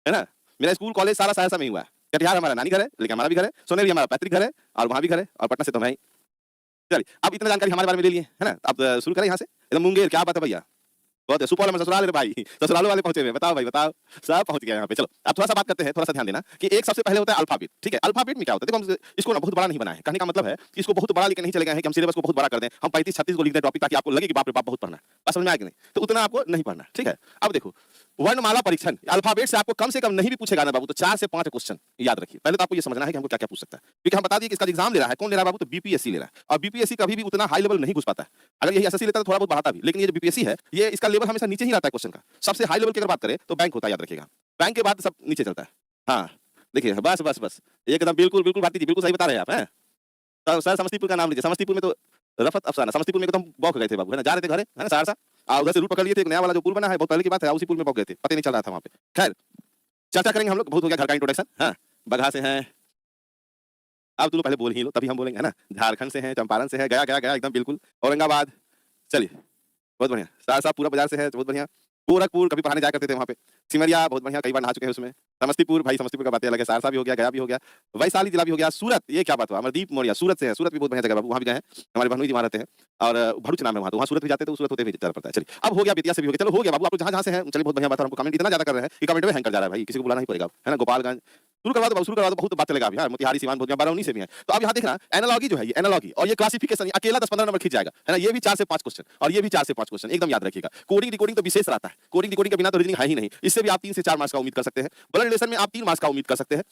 है ना? मेरा स्कूल, कॉलेज सारा सहरसा में ही हुआ है। कटिहार हमारा नानी घर है, लेकिन हमारा भी घर है, सोनेरी हमारा पैतृक घर है और वहाँ भी घर है और पटना से तो मैं ही। चलिए, अब इतना जानकारी हमारे बारे में ले लिए, है ना? अब शुरू करें यहाँ से? एकदम मुंगेर, क्या बात है भैया? बहुत है, सुपौल में ससुराल है रे भाई, ससुरालों वाले पहुँचे हुए हैं, बताओ भाई बताओ, सब पहुँच गए यहाँ पे। चलो, अब थोड़ा-सा बात करते हैं, थोड़ा-सा ध्यान देना कि एक सबसे पहले होता है अल्फ़ाबेट, ठीक है? अल्फ़ाबेट में क्या होता है? देखो हम इसको ना बहुत बड़ा नहीं बनाए हैं, कहने का मतलब है कि इसको बहुत बड़ा लेके नहीं चले गए हैं कि हम सिलेबस को बहुत बड़ा कर दें, हम 35-36 को लिख दें टॉपिक ताकि आपको लगे कि बाप रे बाप बहुत पढ़ना है। बात समझ में आया कि नहीं? तो उतना आपको नहीं पढ़ना है, ठीक है? अब देखो, वर्णमाला परीक्षण, अल्फ़ाबेट से आपको कम से कम नहीं भी पूछेगा ना बाबू, तो 4 से 5 क्वेश्चन याद रखिए। पहले तो आपको ये समझना है कि हमको क्या-क्या पूछ सकता है। क्योंकि हम बता दिए कि इसका एग्ज़ाम ले रहा है, कौन ले रहा है बाबू? तो बीपीएससी ले रहा है और बीपीएससी कभी भी उतना हाई लेवल नहीं घुस पाता है। अगर यही एसएससी लेता तो थोड़ा बहुत बढ़ाता भी, लेकिन ये जो बीपीएससी है, ये इसका लेवल हमेशा नीचे ही रहता है क्वेश्चन का। सबसे हाई लेवल की अगर बात करें तो बैंक होता है, याद रखिएगा। बैंक के बाद सब नीचे चलता है। हाँ, देखिए बस, बस, बस। एकदम बिल्कुल, बिल्कुल भारती जी, बिल्कुल सही बता रहे हैं आप, हैं? तो सर समस्तीपुर का नाम लीजिए, समस्तीपुर में तो रफ़त अफ़साना, समस्तीपुर में एकदम बौख गए थे बाबू, है ना? जा रहे थे घर, है ना, सहरसा उधर से रूट पकड़ लिए थे, एक नया वाला जो पुल बना है, बहुत पहले की बात है, उसी पुल में बौख गए थे, पता ही नहीं चल रहा था वहाँ पे। खैर, चर्चा करेंगे हम लोग, बहुत हो गया घर का इंट्रोडक्शन, हाँ? बगहा से हैं, अब तुम लोग पहले बोल ही लो, तभी हम बोलेंगे, है ना? झारखंड से हैं, चंपारण से हैं, गया, गया, गया एकदम बिल्कुल, औरंगाबाद, चलिए, बहुत बढ़िया। सहरसा पूरा बाज़ार से है, बहुत बढ़िया। गोरखपुर कभी पढ़ाने जाया करते थे वहाँ पे। सिमरिया बहुत बढ़िया, कई बार नहा चुके हैं उसमें। समस्तीपुर भाई समस्तीपुर का बात ही अलग है, सहरसा भी हो गया, गया भी हो गया, वैशाली जिला भी हो गया, सूरत ये क्या बात हुआ? अमरदीप मौर्य सूरत से है, सूरत भी बहुत बढ़िया जगह है बाबू, वहाँ भी गए हैं। हमारे बहनोई जी वहाँ रहते हैं और भरूच नाम है वहाँ, तो वहाँ सूरत भी जाते हैं तो सूरत होते हुए जाना पड़ता है। चलिए, अब हो गया बेतिया से भी हो गया, चलो हो गया बाबू, आप लोग जहाँ-जहाँ से हैं, चलिए बहुत बढ़िया बात है और हमको कमेंट इतना ज़्यादा कर रहे हैं कि कमेंट में हैंग कर जा रहा है भाई, किसी को बुलाना ही पड़ेगा, है ना? गोपालगंज शुरू करवा दो बाबू, शुरू करवा दो, बहुत बात चलेगा अभी, हाँ, मोतिहारी, सीवान, बोधगया, बरौनी से भी हैं। तो अब यहाँ देखना एनालॉजी जो है ये एनालॉजी और ये क्लासिफिकेशन अकेला 10-15 नंबर खींच जाएगा, है ना? ये भी 4 से 5 क्वेश्चन और ये भी 4 से 5 क्वेश्चन एकदम याद रखिएगा। कोडिंग डिकोडिंग तो विशेष रहता है, कोडिंग डिकोडिंग के बिना तो रीजनिंग है ही नहीं। इससे भी आप 3 से 4 मार्क्स का उम्मीद कर सकते हैं। ब्लड रिलेशन में आप 3 मार्क्स का उम्मीद कर सकते हैं।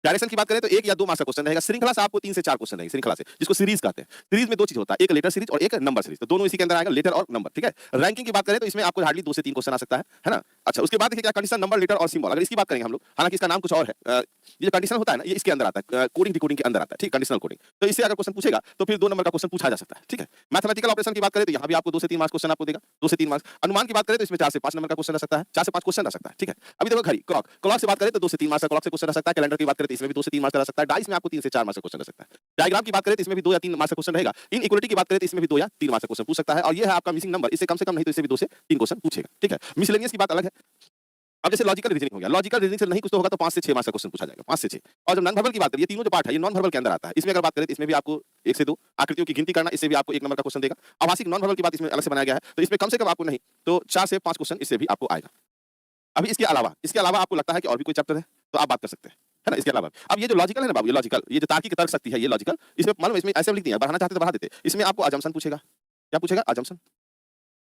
डायरेक्शन की बात करें तो 1 या 2 मार्क्स का क्वेश्चन रहेगा। श्रृंखला से आपको 3 से 4 क्वेश्चन रहेंगे श्रृंखला से, जिसको सीरीज कहते हैं। सीरीज में 2 चीज होता है, एक लेटर सीरीज और एक नंबर सीरीज। तो दोनों इसी के अंदर आएगा, लेटर और नंबर, ठीक है? रैंकिंग की बात करें तो इसमें आपको हार्डली 2 से 3 क्वेश्चन आ सकता है ना? अच्छा, उसके बाद देखिए क्या कंडीशन, नंबर, लेटर और सिंबल। अगर इसकी बात करेंगे हम लोग, हालांकि इसका नाम कुछ और है। ये जो कंडीशन होता है ना, ये इसके अंदर आता है, कोडिंग डिकोडिंग के अंदर आता है, ठीक? Conditional coding. तो इससे अगर क्वेश्चन पूछेगा तो फिर 2 नंबर का क्वेश्चन पूछा जा सकता है, ठीक है? मैथमेटिकल ऑपरेशन की बात करें तो यहाँ भी आपको 2 से 3 मार्क्स क्वेश्चन आपको देगा, 2 से 3 मार्क्स। अनुमान की बात करें तो इसमें 4 से 5 नंबर का क्वेश्चन आ सकता है, 4 से 5 क्वेश्चन आ सकता है, ठीक है? अभी देखो घड़ी, क्लॉक, क्लॉक से बात करें तो 2 से 3 मार्क्स का क्लॉक से क्वेश्चन आ सकता है। कैलेंडर की बात करें तो इसमें भी 2 से 3 मार्क्स का आ सकता है। डाइस में आपको 3 से 4 मार्क्स का क्वेश्चन आ सकता है। डायग्राम की बात करें तो इसमें भी 2 या 3 मार्क्स का क्वेश्चन रहेगा। इनइक्वालिटी की बात करें तो इसमें भी 2 या 3 मार्क्स का क्वेश्चन पूछ सकता है और ये है आपका मिसिंग नंबर, इससे कम नहीं तो इससे भी 2 से 3 क्वेश्चन पूछेगा, ठीक है? मिसलेनियस की बात अलग है। अब जैसे लॉजिकल रीजनिंग हो गया, लॉजिकल रीजनिंग से नहीं कुछ तो होगा तो 5 से 6 मार्क्स का क्वेश्चन पूछा जाएगा, 5 से 6। और जब नॉन वर्बल की बात करें, ये तीनों जो पार्ट है, ये नॉन वर्बल के अंदर आता है। इसमें अगर बात करें तो इसमें भी आपको 1 से 2 आकृतियों की गिनती करना, इससे भी आपको 1 नंबर का क्वेश्चन देगा। आभाषिक नॉन वर्बल की बात इसमें अलग से बनाया गया है, तो इसमें कम से कम आपको नहीं तो 4 से 5 क्वेश्चन इससे भी आपको आएगा। अभी इसके अलावा आपको लगता है कि और भी कोई चैप्टर है, तो आप बात कर सकते हैं, है ना? इसके अलावा अब ये जो लॉजिकल है ना बाबू, ये लॉजिकल, ये जो तार्किक तर्क शक्ति है, ये लॉजिकल, इसमें मालूम है इसमें ऐसे लिख दिया है, बढ़ाना चाहते तो बढ़ा देते। इसमें आपको अजम्पशन पूछेगा, क्या पूछेगा? अजम्पशन।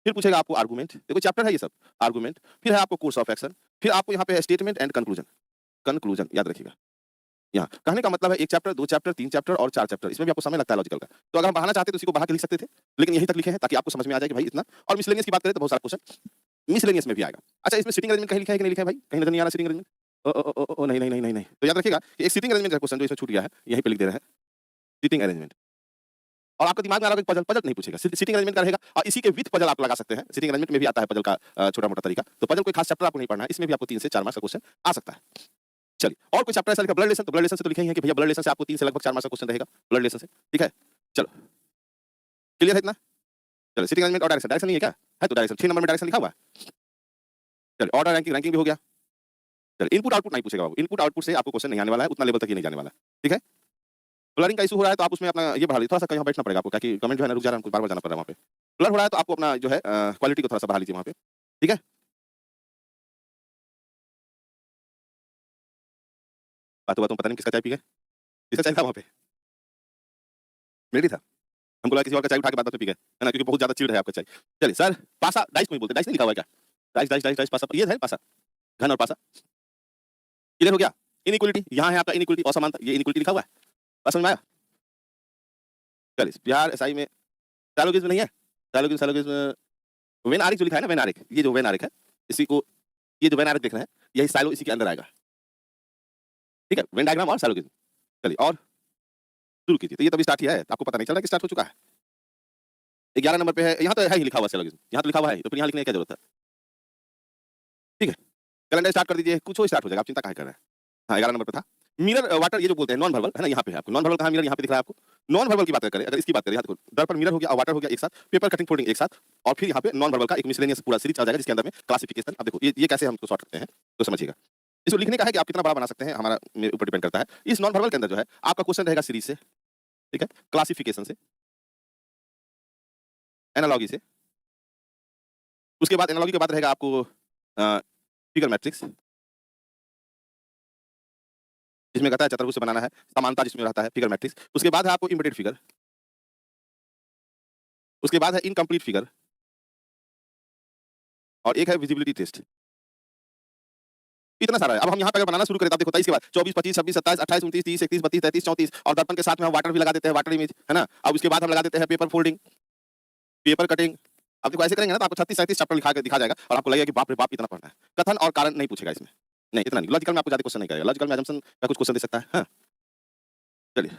फिर पूछेगा आपको आर्गुमेंट, देखो चैप्टर है ये सब, आर्गुमेंट, फिर है आपको कोर्स ऑफ एक्शन, फिर आपको यहाँ पे है स्टेटमेंट एंड कंक्लूजन, कंक्लूजन याद रखिएगा। यहाँ कहने का मतलब है 1 चैप्टर, 2 चैप्टर, 3 चैप्टर और 4 चैप्टर, इसमें भी आपको समय लगता है लॉजिकल का। तो अगर हम बढ़ाना चाहते तो इसी को बढ़ा के लिख सकते थे, लेकिन यहीं तक लिखे हैं ताकि आपको समझ में आ जाए कि भाई इतना। और मिसलेनियस की बात करें तो बहुत सारा क्वेश्चन मिसलेनियस में भी आएगा। अच्छा, इसमें सिटिंग अरेंजमेंट कहीं लिखा है कि नहीं लिखा है भाई? कहीं नजर नहीं आ रहा सिटिंग अरेंजमेंट? नहीं, नहीं, नहीं, नहीं, नहीं। तो याद रखिएगा कि एक सिटिंग अरेंजमेंट का क्वेश्चन जो इसमें छूट गया है, यहीं पे लिख दे रहे हैं, सिटिंग अरेंजमेंट। और आपके दिमाग में आ रहा है कि पजल, पजल नहीं पूछेगा, सिटिंग अरेंजमेंट का रहेगा और इसी के विथ पजल आप लगा सकते हैं। सिटिंग अरेंजमेंट में भी आता है पजल का छोटा-मोटा तरीका। तो पजल कोई खास चैप्टर आपको नहीं पढ़ना है, इसमें भी आपको 3 से 4 मार्क्स का क्वेश्चन आ सकता है। चलिए, और कोई चैप्टर ऐसा लिखा ब्लड रिलेशन, तो ब्लड रिलेशन से तो लिखे ही है कि भैया ब्लड रिलेशन से आपको 3 से लगभग 4 मार्क्स का क्वेश्चन रहेगा, ब्लड रिलेशन से, ठीक है? चलो, क्लियर है इतना? चलो, सिटिंग अरेंजमेंट और डायरेक्शन, डायरेक्शन नहीं है क्या? है तो डायरेक्शन, 6 नंबर में डायरेक्शन लिखा हुआ है। चलिए, ऑर्डर रैंकिंग, रैंकिंग भी हो गया। चलिए, इनपुट आउटपुट नहीं पूछेगा बाबू, इनपुट आउटपुट से आपको क्वेश्चन नहीं आने वाला है, उतना लेवल तक ही नहीं जाने वाला है, ठीक है? ब्लरिंग का इश्यू हो रहा है तो आप उसमें अपना ये बढ़ा लीजिए, थोड़ा-सा कहीं बैठना पड़ेगा आपको, ताकि कमेंट जो है ना रुक जा रहा है, हमको बार-बार जाना पड़ रहा है वहाँ पे। ब्लर हो रहा है तो आपको अपना जो है क्वालिटी को थोड़ा-सा बढ़ा लीजिए वहाँ पे, ठीक है? बातों-बातों में पता नहीं किसका चाय पी गए? किसका चाय था वहाँ पे? मेरा ही था। हमको लगा किसी और का चाय उठा के बाद में पी गए, है ना? क्योंकि बहुत ज़्यादा चिल्ड है आपका चाय। चलिए सर, पासा, डाइस क्यों नहीं बोलते? डाइस नहीं लिखा हुआ है क्या? डाइस, डाइस, डाइस, डाइस, पासा, ये है पासा, घन और पासा। क्लियर हो गया? इनइक्वालिटी, यहाँ है आपका इनइक्वालिटी, असमानता, ये इनइक्वालिटी लिखा हुआ है। बात समझ में आया? चलिए, बिहार एसआई में साइलोगिज्म नहीं है? साइलोगिज्म, साइलोगिज्म, वेन आरेख जो लिखा है ना, वेन आरेख, ये जो वेन आरेख है, इसी को, ये जो वेन आरेख देख रहे हैं, यही साइलो इसी के अंदर आएगा। ठीक है? वेन डायग्राम और साइलोगिज्म। चलिए और शुरू कीजिए। तो ये तो अभी स्टार्ट किया है, आपको पता नहीं चल रहा है कि स्टार्ट हो चुका है। 11 नंबर पे है, यहाँ तो है ही लिखा हुआ साइलोगिज्म, यहाँ तो लिखा हुआ है, तो फिर यहाँ लिखने की क्या जरूरत है? ठीक है? कैलेंडर स्टार्ट कर दीजिए, कुछ हो स्टार्ट हो जाएगा, आप चिंता काहे कर रहे हैं? हाँ, 11 नंबर पे था। मिरर वाटर, ये जो बोलते हैं नॉन वर्बल, है ना? यहाँ पे है आपको नॉन वर्बल कहाँ, मिरर यहाँ पे दिख रहा है आपको। नॉन वर्बल की बात करें, अगर इसकी बात करें, यहाँ देखो दर्पण, मिरर हो गया और वाटर हो गया एक साथ, पेपर कटिंग फोल्डिंग एक साथ, और फिर यहाँ पे नॉन वर्बल का एक मिसलेनियस पूरा सीरीज आ जाएगा जिसके अंदर में क्लासिफिकेशन। अब देखो ये कैसे हम इसको सॉर्ट करते हैं, तो समझिएगा। इसको लिखने का है कि आप कितना बड़ा बना सकते हैं, हमारा मेरे ऊपर डिपेंड करता है। इस नॉन वर्बल के अंदर जो है आपका क्वेश्चन रहेगा सीरीज से, ठीक है, क्लासिफिकेशन से, एनालॉजी से, उसके बाद एनालॉजी के बाद रहेगा आपको फिगर मैट्रिक्स, जिसमें कहता है चतुर्भुज से बनाना है, समानता जिसमें रहता है फिगर मैट्रिक्स। उसके बाद है आपको इम्बेडेड फिगर, उसके बाद है इनकम्प्लीट फिगर, और एक है विजिबिलिटी टेस्ट। इतना सारा है। अब हम यहाँ पे अगर बनाना शुरू करें तो आप देखो 23 के बाद 24, 25, 26, 27, 28, 29, 30, 31, 32, 33, 34 और दर्पण के साथ में हम वाटर भी लगा देते हैं, वाटर इमेज, है ना। अब उसके बाद हम लगा देते हैं पेपर फोल्डिंग, पेपर कटिंग। अब देखो ऐसे करेंगे ना तो आपको 36 37 चैप्टर लिखा के दिखा जाएगा और आपको लगेगा कि बाप रे बाप इतना पढ़ना है। कथन और कारण नहीं पूछेगा इसमें, नहीं इतना नहीं। लॉजिकल में आपको ज्यादा क्वेश्चन नहीं करेगा, लॉजिकल में assumption का कुछ क्वेश्चन दे सकता है। हाँ चलिए,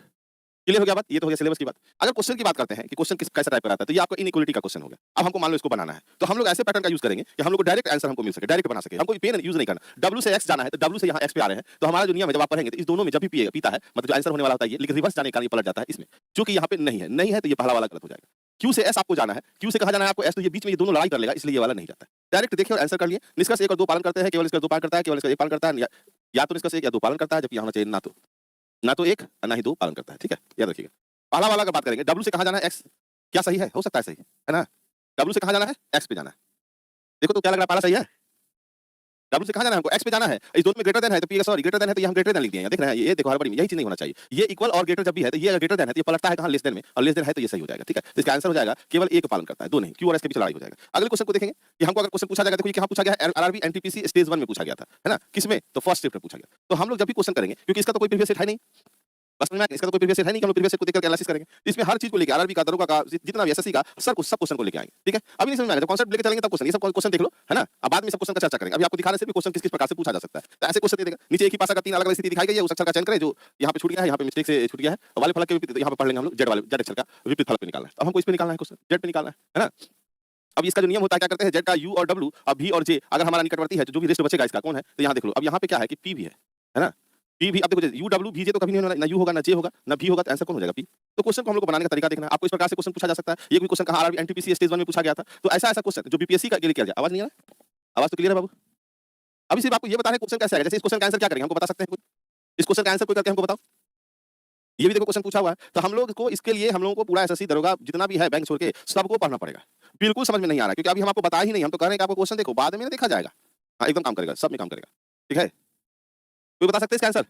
क्लियर हो गया बात। ये तो हो गया सिलेबस की बात। अगर क्वेश्चन की बात करते हैं कि क्वेश्चन किस कैसा टाइप का आता है, तो ये आपका इनइक्वालिटी का क्वेश्चन हो गया। अब हमको मान लो इसको बनाना है, तो हम लोग ऐसे पैटर्न का यूज करेंगे कि हम लोग को डायरेक्ट आंसर हमको मिल सके, डायरेक्ट बना सके, हमको पेन यूज नहीं करना। W से X जाना है तो W से यहाँ X पे आ रहे हैं, तो हमारा जो नियम है जब आप पढ़ेंगे तो इस दोनों में जब भी पीता है मतलब जो आंसर होने वाला होता है ये, लेकिन रिवर्स जाने का ये पलट जाता है इसमें, क्योंकि यहाँ पे नहीं है, नहीं है तो ये पहला वाला गलत हो जाएगा। Q से S आपको जाना है, Q से कहा जाना है आपको S, तो ये बीच में ये दोनों लड़ाई कर लेगा, इसलिए ये वाला नहीं जाता है। डायरेक्ट देखिए और आंसर कर लिए। निष्कर्ष 1 और 2 पालन करते हैं, केवल इसका 2 पालन करता है, केवल इसका 1 पालन करता है, या तो निष्कर्ष 1 या 2 पालन करता है, जबकि यहाँ होना चाहिए ना तो 1 और ना ही 2 पालन करता है। ठीक है, याद रखिएगा। पहला वाला का बात करेंगे, W से कहाँ जाना है X, क्या सही है? हो सकता है सही, है ना। W से कहाँ जाना है? X पे जाना है। देखो तो क्या लग रहा है, पहला सही है। W से कहाँ जाना है हमको? X पे जाना है। इस दोनों में ग्रेटर देन है तो P सॉरी ग्रेटर देन है तो ये हम ग्रेटर देन लिख दिए हैं। देख रहे हैं ये देखो हड़बड़ी में यही चीज नहीं होना चाहिए। ये इक्वल और ग्रेटर जब भी है तो ये अगर ग्रेटर देन है तो ये पलटता है कहाँ? लेस देन में, और लेस देन है तो ये सही हो जाएगा। ठीक है, तो इसका आंसर हो जाएगा केवल 1 पालन करता है, 2 नहीं। Q और S के बीच लड़ाई हो जाएगा। अगले क्वेश्चन को देखेंगे कि हमको अगर क्वेश्चन पूछा जाएगा, देखो ये कहाँ पूछा गया है, RRB NTPC स्टेज 1 में पूछा गया था, है ना। किसमें? तो फर्स्ट शिफ्ट में पूछा गया। तो हम लोग जब भी क्वेश्चन करेंगे, क्योंकि इसका तो कोई प्रीवियस सेट है नहीं, बस में इसका तो कोई प्रीवियस सेट है नहीं कि हम लोग प्रीवियस सेट को देखकर एनालिसिस करेंगे। इसमें हर चीज को लेके आरआरबी का, दरोगा का, जितना भी एसएससी का सब क्वेश्चन को लेके आएंगे। ठीक है, अभी नहीं समझ में आएगा, जब कॉन्सेप्ट लेके चलेंगे तब क्वेश्चन, ये सब क्वेश्चन देख लो, है ना। अब बाद में सब क्वेश्चन का चर्चा करेंगे। अभी आपको दिखा रहे हैं सिर्फ क्वेश्चन किस किस प्रकार से पूछा जा सकता है। तो ऐसे क्वेश्चन दे देगा, नीचे एक ही पासा का 3 अलग-अलग स्थिति दिखाई गई है, उस अक्षर का चयन करें जो यहाँ पे छूट गया है, यहाँ पे मिस्टेक से छूट गया है, वाले फलक के विपरीत यहाँ पे पढ़ लेंगे हम लोग, जेड वाले जेड अक्षर का विपरीत फलक पे निकालना है। तो हमको इस पे निकालना है क्वेश्चन, जेड पे निकालना है ना। अब इसका जो नियम होता है क्या करते हैं, जेड का U और W और V और J अगर हमारा निकटवर्ती है तो जो भी रेस्ट बचेगा इसका कौन है, तो यहाँ देख लो। अब यहाँ पे क्या है कि P भी है ना। P भी, अब देखो U W V J तो कभी नहीं होना, ना U होगा ना J होगा ना V होगा, तो आंसर कौन हो जाएगा? P। तो क्वेश्चन को हम लोग को बनाने का तरीका देखना है। आपको इस प्रकार से क्वेश्चन पूछा जा सकता है। ये कोई क्वेश्चन कहाँ RRB NTPC स्टेज 1 में पूछा गया था, तो ऐसा क्वेश्चन जो BPSC का के लिए किया जाए। आवाज नहीं आ रहा, आवाज तो क्लियर है बाबू। अभी सिर्फ आपको ये बता रहे क्वेश्चन कैसे आएगा। जैसे इस क्वेश्चन का आंसर क्या करेंगे, हमको बता सकते हैं? इस क्वेश्चन का आंसर कोई करके हमको बताओ। ये भी देखो क्वेश्चन पूछा हुआ है, तो हम लोग को इसके लिए हम लोगों को पूरा एसएससी दरोगा जितना भी है बैंक छोड़ के सबको पढ़ना पड़ेगा। बिल्कुल समझ में नहीं आ रहा क्योंकि अभी हम आपको बता ही नहीं, हम तो कह रहे हैं कि आपको क्वेश्चन देखो, बाद में ना देखा जाएगा। हाँ एकदम काम करेगा, सब में काम करेगा। ठीक है, कोई बता सकते हैं इसका आंसर?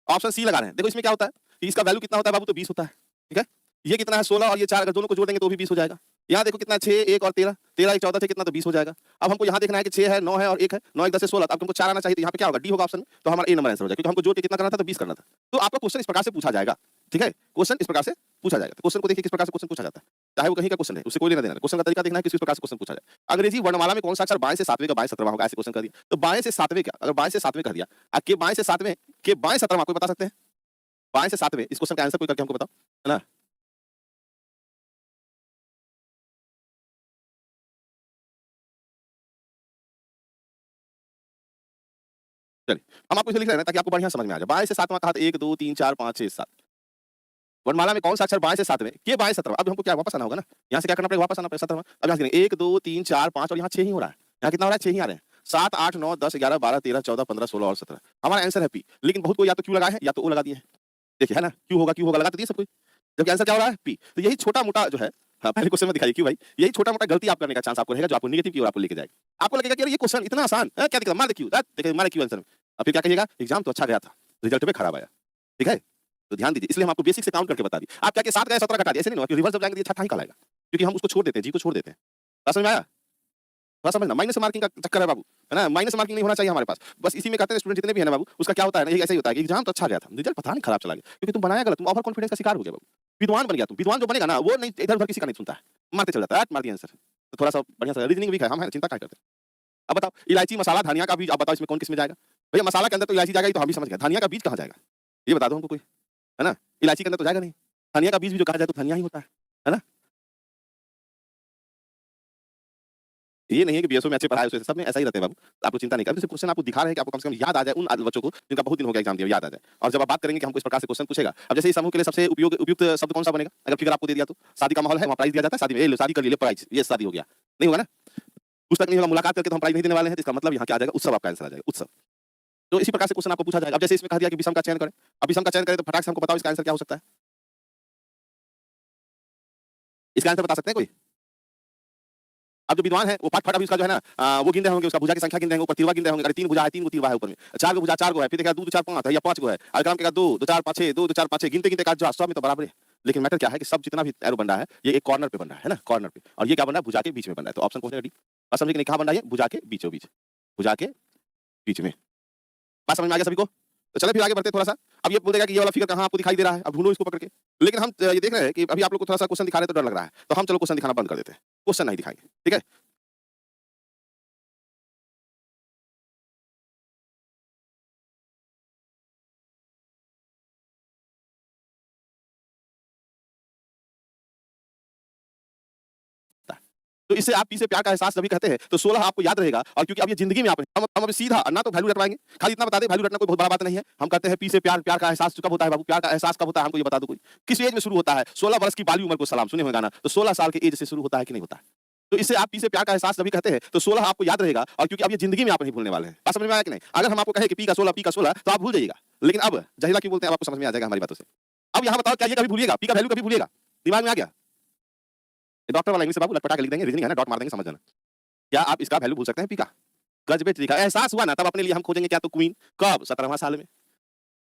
ऑप्शन सी लगा रहे हैं। देखो इसमें क्या होता है कि इसका वैल्यू कितना होता है बाबू, तो 20 होता है। ठीक है, ये कितना है 16 और ये 4, अगर दोनों को जोड़ देंगे तो भी 20 हो जाएगा। यहाँ देखो कितना 6, 1 और 13, 13 1 14 थे कितना, तो 20 हो जाएगा। अब हमको यहाँ देखना है कि 6 है, 9 है और 1 है, 9 1 10 से 16, अब हमको 4 आना चाहिए, तो यहाँ पे क्या होगा? डी होगा ऑप्शन में, तो हमारा ए नंबर आंसर हो जाएगा, क्योंकि हमको जोड़ के कितना करना था, तो 20 करना था। तो आपका क्वेश्चन इस प्रकार से पूछा जाएगा। ठीक है, क्वेश्चन इस प्रकार से पूछा जाएगा। तो क्वेश्चन को देखिए किस प्रकार से क्वेश्चन पूछा जाता है, चाहे वो कहीं का क्वेश्चन है, उससे कोई लेना देना। क्वेश्चन का तरीका देखना है किस प्रकार से क्वेश्चन पूछा जाए। अंग्रेजी वर्णमाला में कौन सा अक्षर बाएं से सातवें का बाएं 17वां होगा, ऐसे क्वेश्चन कर दिया। तो बाएं से सातवें क्या, अगर बाएं से सातवें कर दिया, के बाएं से सातवें, के बाएं 17वां कोई बता सकते हैं? बाएं से सातवें, इस क्वेश्चन का आंसर कोई करके हमको बताओ, है ना। चलिए हम आपको इसे लिख रहे हैं ताकि आपको बढ़िया समझ में आ जाए। बाएं से सातवां कहा, 1 2 3 4 5 6 7। वर्णमाला में कौन सा अक्षर बाएं से सातवें, के बाएं 17वां। अब हमको क्या वापस आना होगा ना, यहाँ से क्या करना पड़ेगा, वापस आना पड़ेगा 17वां। अब यहाँ से 1 2 3 4 5 और यहाँ 6 ही हो रहा है। यहाँ कितना हो रहा है? 6 ही आ रहे हैं। 7 8 9 10 11 12 13 14 15 16 और 17। हमारा आंसर है पी। लेकिन बहुत को या तो क्यू लगा है या तो ओ लगा दिए हैं। देखिए है ना, क्यू होगा लगा तो दिए सब कोई, जबकि आंसर क्या हो रहा है? पी। तो यही छोटा मोटा जो है, हाँ पहले क्वेश्चन में दिखाइए क्यों भाई, यही छोटा मोटा गलती आप करने का चांस आपको रहेगा, जो आपको नेगेटिव की ओर आपको लेके जाएगा। आपको लगेगा कि ये क्वेश्चन इतना आसान है, क्या दिक्कत, मार दे क्यू, देखिए मार क्यू आंसर में। अब फिर क्या कहिएगा, एग्जाम तो अच्छा गया था, रिजल्ट में खराब आया। ठीक है, तो ध्यान दीजिए, इसलिए हम आपको बेसिक से काउंट करके बता दिए। आप क्या के 7 गए 17 घटा दिए, ऐसे नहीं होगा, रिवर्स जब जाएंगे अच्छा ही कहलाएगा, क्योंकि हम उसको छोड़ देते हैं, जी को छोड़ देते हैं। समझ में आया? थोड़ा समझना, माइनस मार्किंग का चक्कर है बाबू, है ना। माइनस मार्किंग नहीं होना चाहिए हमारे पास। बस इसी में कहते हैं स्टूडेंट जितने भी है ना बाबू, उसका क्या होता है ना, ये ऐसे ही होता है कि एग्जाम तो अच्छा गया था, रिजल्ट पता नहीं खराब चला गया, क्योंकि तुम बनाया गलत, तुम ओवर कॉन्फिडेंस का शिकार हो गया बाबू। विद्वान बन गया तुम। विद्वान जो बनेगा ना वो नहीं इधर उधर किसी का नहीं सुनता है, मारते चल जाता है, मार दिया आंसर। तो थोड़ा सा बढ़िया सा रीजनिंग भी है, हम चिंता क्या करते हैं। अब बताओ इलायची मसाला धनिया का बीज, अब बताओ इसमें कौन किस में जाएगा? भैया मसाला के अंदर तो इलायची जाएगा, तो हम भी समझ गए। धनिया का बीज कहाँ जाएगा ये बता दो हमको कोई, है ना। इलायची के अंदर तो जाएगा नहीं, धनिया का बीज भी जो कहा जाए तो धनिया ही होता है ना। ये नहीं है कि बीएसओ में अच्छे पढ़ाए उसे, सब में ऐसा ही रहते हैं बाबू, आपको चिंता नहीं करनी। सिर्फ क्वेश्चन आपको दिखा रहे हैं कि आपको कम से कम याद आ जाए, उन बच्चों को जिनका बहुत दिन हो गया एग्जाम दिया, याद आ जाए। और जब आप बात करेंगे कि हमको इस प्रकार से क्वेश्चन पूछेगा, अब जैसे इस समूह के लिए सबसे उपयुक्त शब्द कौन सा बनेगा, अगर फिगर आपको दे दिया तो शादी का माहौल है, वहाँ प्राइज दिया जाता है, शादी में ये लो शादी कर लिए प्राइज, ये शादी हो गया, नहीं होगा ना। पुस्तक नहीं होगा, मुलाकात करके तो हम प्राइज नहीं देने वाले हैं, इसका मतलब यहाँ क्या आ जाएगा, उत्सव आपका आंसर आ जाएगा, उत्सव। तो इसी प्रकार से क्वेश्चन आपको पूछा जाएगा। अब जैसे इसमें कह दिया कि विषम का चयन करें, अब विषम का चयन करें तो फटाक से हमको बताओ इसका आंसर क्या हो सकता है? इसका आंसर बता सकते हैं कोई? अब जो विद्वान है वो फट अभी उसका जो है ना वो गिन रहे होंगे, उसका भुजा की संख्या गिन रहे होंगे, ऊपर तिरवा गिन रहे होंगे। अरे 3 भुजा है, 3 गो तिरवा है ऊपर में, 4 गो भुजा 4 गो है, फिर देखा 2 2 4 5 है या 5 गो है, और काम के 2 2 4 5 6 2 2 4 5 6 गिनते-गिनते का जो सब में तो बराबर है। लेकिन मैटर क्या है कि सब जितना भी एरो बन रहा है ये एक कॉर्नर पे बन रहा है ना, कॉर्नर पे, और ये क्या बन रहा है? भुजा के बीच में बन रहा है। तो ऑप्शन कौन सा है? डी। बात समझे कि नहीं? कहाँ बन रहा है ये? भुजा के बीचों-बीच, भुजा के बीच में। बात समझ में आ गया सभी को? तो चलो फिर आगे बढ़ते हैं थोड़ा-सा। अब ये बोलेगा कि ये वाला फिगर कहाँ आपको दिखाई दे रहा है? अब ढूँढो इसको पकड़ के। लेकिन हम ये देख रहे हैं कि अभी आप लोग को थोड़ा-सा क्वेश्चन दिखा रहे हैं तो डर लग रहा है। तो हम चलो क्वेश्चन दिखाना बंद कर देते हैं। क्वेश्चन नहीं दिखाएंगे, ठीक है? तो इससे आप पी से प्यार का एहसास जभी कहते हैं तो 16 आपको याद रहेगा, और क्योंकि अब ये जिंदगी में आप हम अभी सीधा ना तो वैल्यू रटवाएंगे, खाली इतना बता दें वैल्यू रटना कोई बहुत बड़ा बात नहीं है। हम कहते हैं पी से प्यार, प्यार का एहसास कब होता है बाबू? प्यार का एहसास कब होता है हमको ये बता दो कोई। किस एज में शुरू होता है? 16 वर्ष की बाली उम्र को सलाम, सुने हुए गाना। तो 16 साल के एज से शुरू होता है कि नहीं होता है? तो इससे आप पी से प्यार का एहसास जभी कहते हैं तो 16 आपको याद रहेगा, और क्योंकि अब ये जिंदगी में आप नहीं भूलने वाले हैं। बात समझ में आया कि नहीं? अगर हम आपको कहें कि पी का 16 तो आप भूल जाइएगा, लेकिन अब जहिला क्यों बोलते हैं अब आपको समझ में आ जाएगा हमारी बातों से। अब यहाँ बताओ क्या ये कभी भूलिएगा? पी का वैल्यू कभी भूलिएगा? दिमाग में आ गया? ये डॉक्टर वाला इंग्लिश बाबू लटपटा के लिख देंगे, रीजनिंग है ना, डॉट मार देंगे, समझ जाना। क्या आप इसका वैल्यू भूल सकते हैं पी का? गजबे तरीका एहसास हुआ ना तब अपने लिए हम खोजेंगे क्या? तो क्वीन कब? 17वां साल में।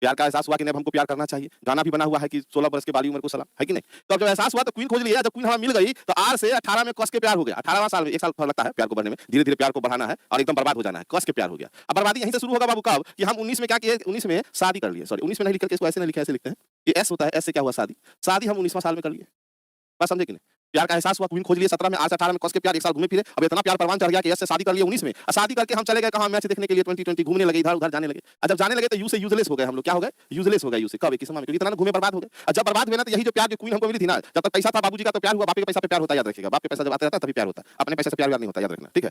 प्यार का एहसास हुआ कि नहीं अब हमको प्यार करना चाहिए, गाना भी बना हुआ है कि 16 वर्ष के बाली उम्र को सलाम, है कि नहीं? तो अब जब एहसास हुआ तो क्वीन खोज लिया, जब क्वीन हमें मिल गई तो आर से 18 में कस के प्यार हो गया। 18वां साल में 1 साल लगता है प्यार को बढ़ने में, धीरे-धीरे प्यार को बढ़ाना है और एकदम बर्बाद हो जाना है, कस के प्यार हो गया। अब बर्बादी यहीं से शुरू होगा बाबू कब? कि हम 19 में क्या किए? 19 में शादी कर लिए, सॉरी 19 में नहीं लिख करके इसको ऐसे नहीं लिखा, ऐसे लिखते हैं कि एस होता है, एस से क्या हुआ? शादी। शादी हम 19वां साल में कर लिए। बात समझे कि नहीं? प्यार का एहसास हुआ, क्वीन खोज लिए 17 में, आज से 18 में कस के प्यार, 1 साल घूमे फिरे, अब इतना प्यार परवान चढ़ गया कि एस से शादी कर लिए 19 में। शादी करके हम चले गए कहाँ? मैच देखने के लिए 2020 घूमने लगे, इधर-उधर जाने लगे। जब जाने लगे तो यू से यूजलेस हो गए हम लोग, क्या हो गए? यूजलेस हो गए यू से। कब? 21वां में, क्योंकि इतना ना घूमे बर्बाद हो गए। और जब बर्बाद हुए ना तो यही जो प्यार की क्वीन हमको मिली थी ना, जब तक पैसा था बाबूजी का तो प्यार हुआ, बाप के पैसा पे प्यार होता है, याद रखिएगा। बाप के पैसा जब आता रहता है तभी प्यार होता है, अपने पैसे से प्यार नहीं होता, याद रखना, ठीक है?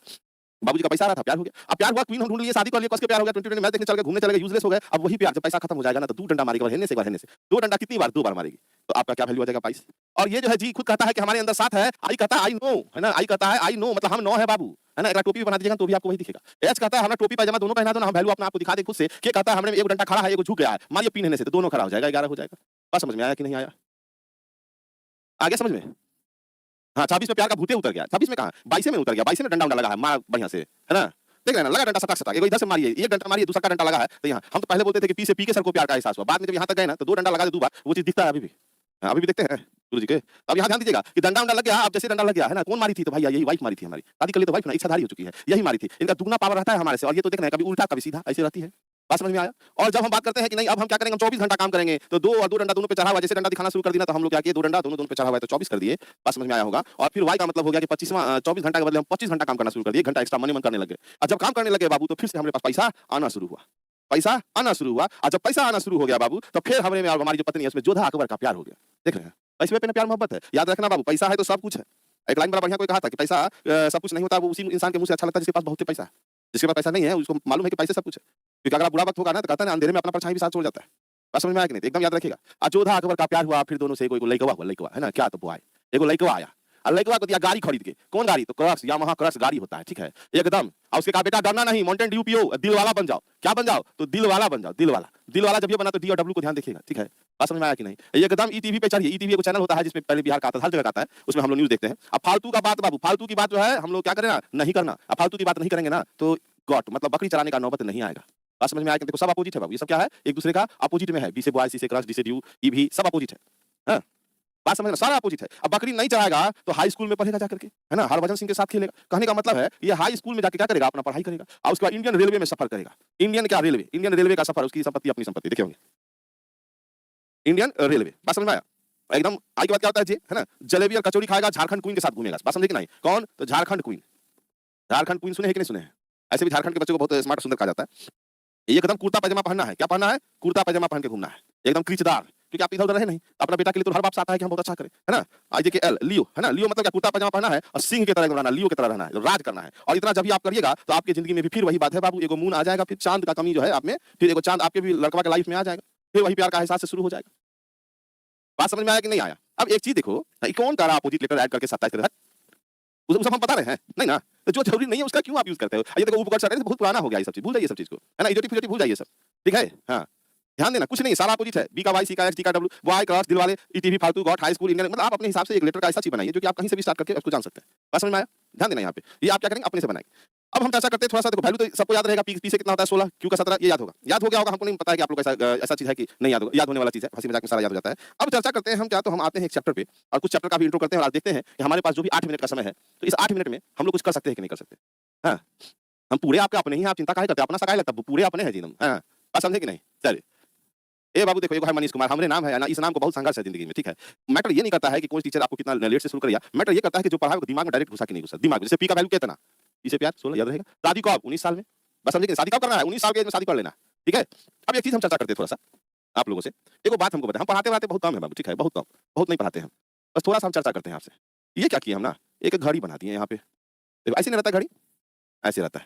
बाबूजी का पैसा आ रहा था, प्यार हो गया। अब प्यार हुआ, क्वीन हम ढूंढ लिए, शादी कर लिए, कस के प्यार हो गया, 2020 मैच देखने चल गए, घूमने चले गए, यूजलेस हो गए। अब वही प्यार जब पैसा खत्म हो जाएगा ना तो 2 डंडा मारेगा, हेलने से एक बार हेलने से। 2 डंडा कितनी बार? 2 बार मारेगी। तो आपका क्या वैल्यू आ जाएगा? 22। और ये जो है जी खुद कहता है कि हमारे अंदर 7 है, आई कहता है आई नो, है ना? आई कहता है आई नो, मतलब हम 9 है बाबू, है ना? एक टोपी भी बना दीजिएगा तो भी आपको वही दिखेगा। एच कहता है हमें टोपी पायजामा दोनों पहना दो ना, हम वैल्यू अपना आपको दिखा दे खुद से। के कहता है हमने एक डंडा खड़ा है, एक झुक गया है, मारिए पिन हेलने से, तो दोनों खड़ा हो जाएगा, 11 हो जाएगा। बात समझ में आया कि नहीं आया? आ गया समझ में? हाँ, 26 में प्यार का भूते उतर गया। 26 में कहाँ? 22 में उतर गया, 22 में डंडा-वंडा लगा है, मार बढ़िया से, है ना? देख रहे हैं ना, लगा डंडा सटाक-सटाक, एगो इधर से मारिए, एक डंडा मारिए, दूसरा का डंडा लगा है, तो यहाँ हम तो पहले बोलते थे कि पी से पी के सर को प्यार का एहसास हुआ। बाद में जब यहाँ तक गए ना तो 2 डंडा लगा दे 2 बार, वो चीज़ दिखता है अभी भी। हाँ, अभी भी देखते हैं गुरुजी के। अब यहाँ ध्यान दीजिएगा कि डंडा-वंडा लग गया, अब जैसे डंडा लग गया, है ना? कौन मारी थी? तो भैया यही वाइफ मारी थी हमारी। शादी कर ली तो वाइफ ना इच्छाधारी हो चुकी है, यही मारी थी। इनका दुगना पावर रहता है हमारे से, और ये तो देख रहे हैं कभी उल्टा कभी सीधा ऐसे रहती है। बात समझ में आया? और जब हम बात करते हैं कि नहीं अब हम क्या करेंगे, हम 24 घंटा काम करेंगे, तो 2 और 2 डंडा दोनों पे चढ़ा हुआ, जैसे डंडा दिखाना शुरू कर दिया तो हम लोग क्या किए, 2 डंडा दोनों पे चढ़ा हुआ है तो 24 कर दिए। बात समझ में आया होगा? और फिर वाई का मतलब हो गया कि 24 घंटा के बदले हम 25 घंटा काम करना शुरू कर दिए, 1 घंटा एक्स्ट्रा मन करने लगे। और जब काम करने लगे बाबू तो फिर से हमारे पास पैसा आना शुरू हुआ, पैसा आना शुरू हुआ। और जब पैसा आना शुरू हो गया बाबू तो फिर हमरे में और हमारी जो पत्नी है उसमें जोधा अकबर का प्यार हो गया। देख रहे हैं? पैसे पे प्यार मोहब्बत है, याद रखना बाबू, पैसा है तो सब कुछ है। एक लाइन बड़ा बढ़िया कोई कहा था कि पैसा सब कुछ नहीं होता, वो उसी इंसान के मुंह से अच्छा लगता है जिसके पास बहुत पैसा है। जिसके पास पैसा नहीं है उसको मालूम है कि पैसे सब कुछ है, क्योंकि अगर बुरा वक्त होगा ना तो कहता है अंधेरे में अपना परछाई भी साथ छोड़ जाता है। बात समझ में आया कि नहीं? एकदम याद रखिएगा। जोधा अकबर का प्यार हुआ, फिर दोनों से कोई लइकवा हुआ, लइकवा, है ना? क्या तो बुआ है, एगो लइकवा आया और लइकवा को दिया गाड़ी खरीद के। कौन गाड़ी? तो क्रक्स, यामाहा क्रक्स गाड़ी होता है, ठीक है? एकदम। और उसके कहा बेटा डरना नहीं, माउंटेन ड्यू पियो, दिल वाला बन जाओ। क्या बन जाओ? तो दिल वाला बन जाओ, दिल वाला। दिल वाला जब ये बना तो डी और डब्ल्यू को ध्यान देखिएगा, ठीक है? बात समझ में आया कि नहीं? एकदम ईटीवी पे चढ़िए, ईटीवी एक चैनल होता है जिसमें पहले बिहार का आता था, हर जगह आता है, उसमें हम लोग न्यूज़ देखते हैं। अब फालतू का बात बाबू, फालतू की बात जो है हम लोग क्या करें ना, नहीं करना। अब फालतू की बात नहीं करेंगे ना तो गॉट मतलब बकरी चलाने का नौबत नहीं आएगा। बात समझ में आया कि देखो सब अपोजिट है बाबू, ये सब क्या है? एक दूसरे का अपोजिट में है। बी से बॉय, सी से क्रश, डी से ड्यू, ई भी सब अपोजिट है। हाँ? बात समझना, सारा अपोजिट है। अब बकरी नहीं चलाएगा तो हाई स्कूल में पढ़ेगा जाकर के, है ना? हरभजन सिंह के साथ खेलेगा। कहने का मतलब है ये हाई स्कूल में जाके क्या करेगा? अपना पढ़ाई करेगा और उसके बाद इंडियन रेलवे में सफर करेगा। इंडियन क्या? रेलवे। इंडियन रेलवे का सफर, उसकी संपत्ति अपनी संपत्ति देखे होंगे। Indian railway. बात समझ में आया? एकदम आई के बाद क्या होता है जी, है ना? जलेबी और कचौड़ी खाएगा, झारखंड क्वीन के साथ घूमेगा। बात समझे कि नहीं? कौन? तो झारखंड क्वीन। झारखंड क्वीन सुने हैं कि नहीं सुने हैं? ऐसे भी झारखंड के बच्चों को बहुत स्मार्ट सुंदर कहा जाता है। एकदम कुर्ता पैजामा पहनना है। क्या पहनना है? कुर्ता पैजामा पहन के घूमना है, एकदम क्रीचदार, क्योंकि आप इधर-उधर रहे नहीं। अपना बेटा के लिए तो हर बाप चाहता है कि हम बहुत अच्छा करें, है ना? आई जे के एल, लियो, है ना? लियो मतलब क्या? कुर्ता पैजामा पहनना है और सिंह की तरह रहना है, लियो की तरह रहना है, राज करना है। और इतना जब भी आप करिएगा तो आपकी जिंदगी में भी फिर वही बात है बाबू, एगो मून आ जाएगा, फिर चांद का कमी जो है आप में, फिर एगो चांद आपके भी लड़कवा के लाइफ में आ जाएगा, फिर वही प्यार का एहसास से शुरू हो जाएगा। बात समझ में आया कि नहीं आया? अब एक चीज देखो, कौन कह रहा अपोजिट लेटर ऐड करके 27 कर रहा है? वो सब हम बता रहे हैं, नहीं ना? तो जो जरूरी नहीं है उसका क्यों आप यूज करते हो? ये देखो उपकरण सर बहुत पुराना हो गया ये सब चीज, भूल जाइए सब चीज को, है ना? इडियोटिक फिडियोटिक भूल जाइए सब, ठीक है? हाँ, ध्यान देना, कुछ नहीं, सारा अपोजिट है। बी का वाई, सी का एक्स, डी का W, Y cross, Dilwale, ETV, Faltu, got, high school, Indian, मतलब आप अपने हिसाब से एक लेटर का ऐसा चीज बनाइए जो कि आप कहीं से भी स्टार्ट करके उसको जान सकते हैं। बात समझ में आया? ध्यान देना यहाँ पे, ये आप क्या करेंगे अपने से बनाएंगे। अब हम चर्चा करते हैं थोड़ा सा, देखो वैल्यू तो सबको याद रहेगा, पी से कितना होता है 16, क्यू का 17, ये याद होगा, याद हो गया होगा, हमको नहीं पता है कि आप लोग ऐसा चीज है कि नहीं याद होगा, याद होने वाला चीज है, हंसी मजाक में सारा याद हो जाता है। अब चर्चा करते हैं हम क्या, तो हम आते हैं एक चैप्टर पे और कुछ चैप्टर का भी इंट्रो करते हैं और आज देखते हैं कि हमारे पास जो भी 8 मिनट का समय है, तो इस 8 मिनट में हम लोग कुछ कर सकते हैं कि नहीं कर सकते। हाँ, हम पूरे आपके अपने ही, आप चिंता काहे करते हैं, अपना सा काहे लगता है, पूरे अपने हैं जी हम। हाँ, बात समझे कि नहीं? चलिए, ए बाबू देखो, एक है मनीष कुमार, हमारे नाम है ना, इस नाम को बहुत संघर्ष है जिंदगी में, ठीक है? मैटर ये नहीं करता है कि कोई टीचर आपको कितना लेट से शुरू कर दिया, मैटर ये करता है कि जो पढ़ा है दिमाग में डायरेक्ट घुसा कि नहीं घुसा, दिमाग में। जैसे पी का वैल्यू कितना, इसे प्यार 16 याद रहेगा। शादी कब? 19 साल में। बस समझे कि शादी कब करना है? 19 साल के एज में शादी कर लेना, ठीक है? अब एक चीज हम चर्चा करते हैं थोड़ा सा आप लोगों से, देखो बात हमको बताएं, हम पढ़ाते बहुत कम है बाबू, ठीक है? बहुत कम, बहुत नहीं पढ़ाते हम, बस थोड़ा सा हम चर्चा करते हैं आपसे। ये क्या किया हम ना, एक घड़ी बना दी है यहाँ पे, देखो ऐसे नहीं रहता घड़ी, ऐसे रहता है,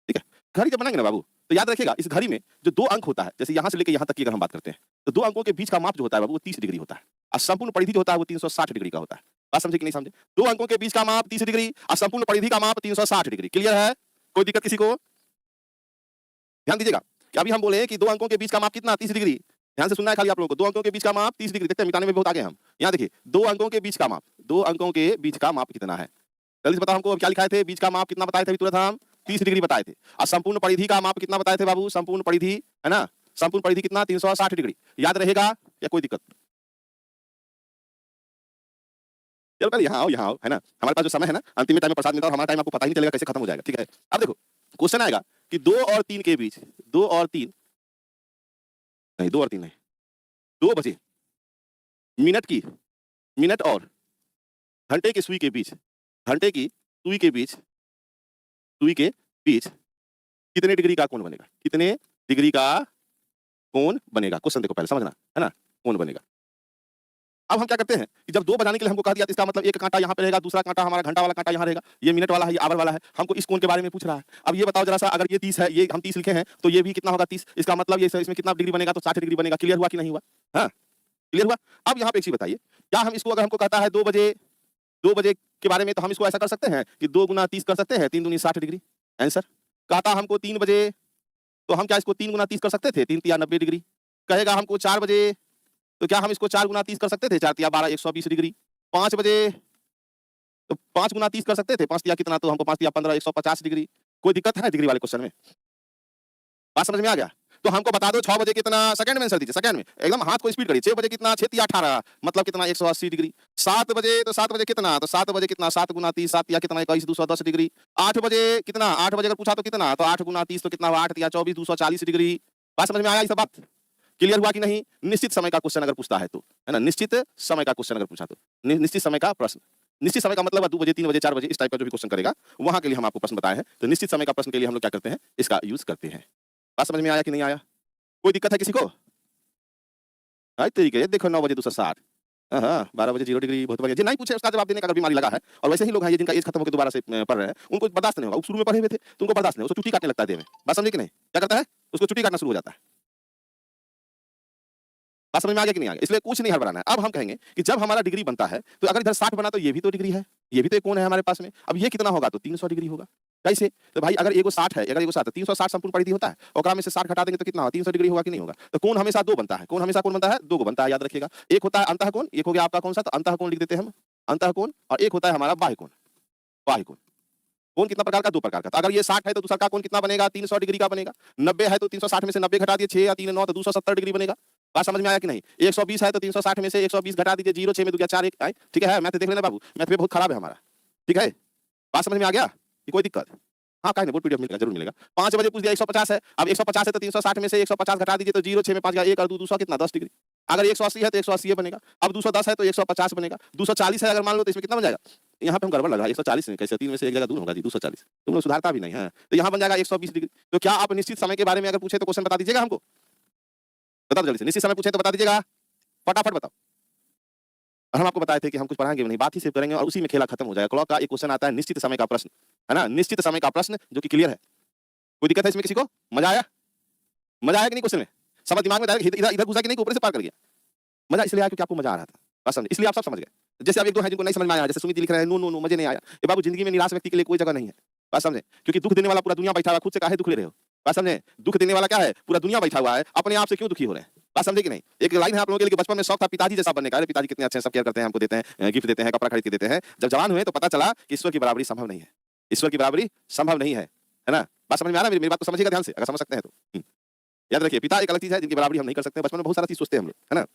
ठीक है? घड़ी जब बनाएंगे ना बाबू, तो याद रखिएगा इस घड़ी में जो 2 अंक होता है, जैसे यहाँ से लेकर यहाँ तक की अगर हम बात करते हैं, तो 2 अंकों के बीच का माप जो होता है बाबू वो 30 डिग्री होता है, और संपूर्ण परिधि जो होता है वो 360 डिग्री का होता है। बात समझे कि नहीं समझे? 2 अंकों के बीच का माप 30 डिग्री और संपूर्ण परिधि का माप 360 डिग्री। क्लियर है? कोई दिक्कत किसी को? ध्यान दीजिएगा कि अभी हम बोले कि 2 अंकों के बीच का माप कितना, 30 डिग्री। ध्यान से सुनना है खाली आप लोगों को, 2 अंकों के बीच का माप 30 डिग्री। देखते हैं मिटाने में बहुत आगे हम। यहाँ देखिए 2 अंकों के बीच का माप, 2 अंकों के बीच का माप कितना है? जल्दी से बताओ हमको, क्या लिखाए थे? बीच का माप कितना बताए थे अभी तुरंत हम? 30 डिग्री बताए थे। और संपूर्ण परिधि का माप कितना बताए थे बाबू? संपूर्ण परिधि, है ना? संपूर्ण परिधि कितना? 360 डिग्री। याद रहेगा या कोई दिक्कत? चलो पहले यहाँ आओ, है ना? हमारे पास जो समय है ना, अंतिम में टाइम में प्रसाद मिलता है और हमारा टाइम आपको पता ही नहीं चलेगा कैसे खत्म हो जाएगा, ठीक है? अब देखो क्वेश्चन आएगा कि 2 और 3 के बीच, 2 और 3 नहीं, 2 और 3 नहीं, 2 बजे मिनट और घंटे की सुई के बीच, घंटे की सुई के बीच, सुई के बीच कितने डिग्री का कोण बनेगा? कितने डिग्री का कोण बनेगा? क्वेश्चन देखो पहले समझना, है ना? कोण बनेगा। अब हम क्या करते हैं कि जब 2 बजाने के लिए हमको कह दिया, तो इसका मतलब एक कांटा यहाँ पे रहेगा, दूसरा कांटा हमारा घंटा वाला कांटा यहाँ रहेगा, ये मिनट वाला है, ये आवर वाला है। हमको इस कोण के बारे में पूछ रहा है। अब ये बताओ जरा सा, अगर ये 30 है, ये हम 30 लिखे हैं, तो ये भी कितना होगा 30? इसका मतलब ये इसमें कितना डिग्री बनेगा? तो 60 डिग्री बनेगा। क्लियर हुआ कि नहीं हुआ? हाँ, क्लियर हुआ? अब यहाँ पे एक चीज बताइए, क्या हम इसको, अगर हमको कहता है 2 बजे के बारे में, तो हम इसको ऐसा कर सकते हैं कि 2 गुना 30 कर सकते हैं, 3 दूनी 60 डिग्री। आंसर कहता हमको 3 बजे, तो हम क्या इसको 3 गुना 30 कर सकते थे? 3 तिया 90 डिग्री। कहेगा हमको 4 बजे, तो क्या हम इसको 4 गुना 30 कर सकते थे? 4 तिया 12, 120 डिग्री। 5 बजे, तो 5 गुना 30 कर सकते थे? 5 तिया कितना? तो हमको 5 तिया 15, 150 डिग्री। कोई दिक्कत है डिग्री वाले क्वेश्चन में? बात समझ में आ गया? तो हमको बता दो 6 बजे कितना, सेकंड में आंसर दीजिए, सेकंड में एकदम हाथ को स्पीड करिए। 6 बजे कितना? 6 तिया 18, मतलब कितना? 180 डिग्री। 7 बजे, तो 7 बजे कितना? तो 7 बजे कितना? 7 गुना 30, 7 तिया कितना? 21, 210 डिग्री। 8 बजे कितना? 8 बजे अगर पूछा तो कितना? तो 8 गुना 30 तो कितना हुआ? 8 तिया 24, 240 डिग्री। बात समझ में आया? ये सब बात क्लियर हुआ कि नहीं? निश्चित समय का क्वेश्चन अगर पूछता है तो, है ना? निश्चित समय का क्वेश्चन अगर पूछा तो, निश्चित समय का प्रश्न, निश्चित समय का मतलब 2 बजे, 3 बजे, 4 बजे, इस टाइप का जो भी क्वेश्चन करेगा, वहां के लिए हम आपको प्रश्न बताए हैं। तो निश्चित समय का प्रश्न के लिए हम लोग क्या करते हैं? इसका यूज करते हैं। बात समझ में आया कि नहीं आया? कोई दिक्कत है किसी को? तरीके देखो 9 बजे 260, हाँ 12 बजे 0 डिग्री। बहुत बढ़िया। जी नहीं पूछे उसका जवाब देने का अगर बीमारी लगा है, और वैसे ही लोग हैं ये जिनका एज खत्म होकर दोबारा से पढ़ रहे हैं, उनको बर्दाश्त नहीं होगा। शुरू में पढ़े हुए थे तो उनको बर्दाश्त नहीं, उसको चुटी काटने लगता है देह में। बात समझे कि नहीं? क्या करता है? उसको चुटी काटना शुरू हो जाता है। बात समझ में आ गया कि नहीं आ गया? इसलिए कुछ नहीं हड़बड़ाना है। अब हम कहेंगे कि जब हमारा डिग्री बनता है, तो अगर इधर 60 बना तो ये भी तो डिग्री है, ये भी तो एक कोण है हमारे पास में। अब ये कितना होगा? तो 300 डिग्री होगा। कैसे? तो भाई अगर एगो 60 है, अगर एगो 60 है, 360 संपूर्ण परिधि होता है, और में से 60 घटा देंगे तो कितना होगा? 300 डिग्री होगा कि नहीं होगा? तो कोण हमेशा 2 बनता है। कोण हमेशा कौन बनता है? 2 को बनता है, याद रखिएगा। एक होता है अंतः कोण, एक हो गया आपका कौन सा? तो अंतः कोण लिख देते हैं हम, अंतः कोण, और एक होता है हमारा बाह्य कोण। बाह्य कोण, कोण कितना प्रकार का? 2 प्रकार का। तो अगर ये 60 है तो दूसरा का कोण कितना बनेगा? 300 डिग्री का बनेगा। 90 है तो 360 में से 90 घटा दिए, 6 या 3 9 तो 270 डिग्री बनेगा। बात समझ में आया कि नहीं? 120 है तो 360 में से 120 घटा दीजिए, 0 6 में 2 4 1 आए, ठीक है? मैथ देख लेना बाबू, मैथ में बहुत खराब है हमारा, ठीक है? बात समझ में आ गया? ये कोई दिक्कत? हाँ, काहे नहीं, बोर्ड पीडीएफ मिलेगा, जरूर मिलेगा। 5 बजे पूछ दिया 150 है, अब 150 है तो 360 में से 150 घटा दीजिए, तो 0 6 में 5 गया 1 और 2 200 कितना? 10 डिग्री। अगर 180 है तो 180 बनेगा। अब 210 है तो 150 बनेगा। 240 है अगर मान लो, तो इसमें कितना बन जाएगा? यहाँ पे हम गड़बड़ लगा, 140 नहीं, कैसे 3 में से एक जगह दूर होगा जी, 240। तुम लोग सुधारता भी नहीं है, तो यहाँ बन जाएगा 120 डिग्री। तो क्या आप निश्चित समय के बारे में अगर पूछे तो क्वेश्चन बता दीजिएगा हमको? बता दो जल्दी से, निश्चित समय पूछे तो बता दीजिएगा, फटाफट बताओ। और हम आपको बताए थे कि हम कुछ पढ़ाएंगे नहीं, बात ही सिर्फ करेंगे और उसी में खेला खत्म हो जाएगा। क्लॉक का एक क्वेश्चन आता है, निश्चित समय का प्रश्न, है ना? निश्चित समय का प्रश्न जो कि क्लियर है। कोई दिक्कत है इसमें किसी को? मजा आया? मजा आया कि नहीं? क्वेश्चन में सब दिमाग में डायरेक्ट इधर इधर घुसा कि नहीं, ऊपर से पार कर गया? मजा इसलिए आया क्योंकि आपको मजा आ रहा था, बस समझे, इसलिए आप सब समझ गए। जैसे अब एक दो हैं जिनको नहीं समझ में आया, जैसे सुमित जी लिख रहे हैं, नो नो नो मुझे नहीं आया। ये बाबू जिंदगी में निराश व्यक्ति के लिए कोई जगह नहीं है। बात समझे? क्योंकि दुःख देने वाला पूरा दुनिया बैठा हुआ है, खुद से काहे दुःख ले रहे हो? बात समझे? दुःख देने वाला क्या है? पूरा दुनिया बैठा हुआ है, अपने आप से क्यों दुखी हो रहे हैं? बात समझे कि नहीं? एक लाइन है आप लोगों के लिए कि बचपन में शौक था पिताजी जैसा बनने का। अरे पिताजी कितने अच्छे हैं, सब केयर करते हैं, हमको देते हैं, गिफ्ट देते हैं, कपड़ा खरीद के देते हैं। जब जवान हुए तो पता चला कि ईश्वर की बराबरी संभव नहीं है। ईश्वर की बराबरी संभव नहीं है ना? बात समझ में आ रहा है? मेरी बात को समझिएगा ध्यान से, अगर समझ सकते हैं तो। याद रखिए, पिता एक अलग चीज़ है जिनकी बराबरी हम नहीं कर सकते। बचपन में बहुत सारा चीज़ सोचते हैं हम लोग, है ना?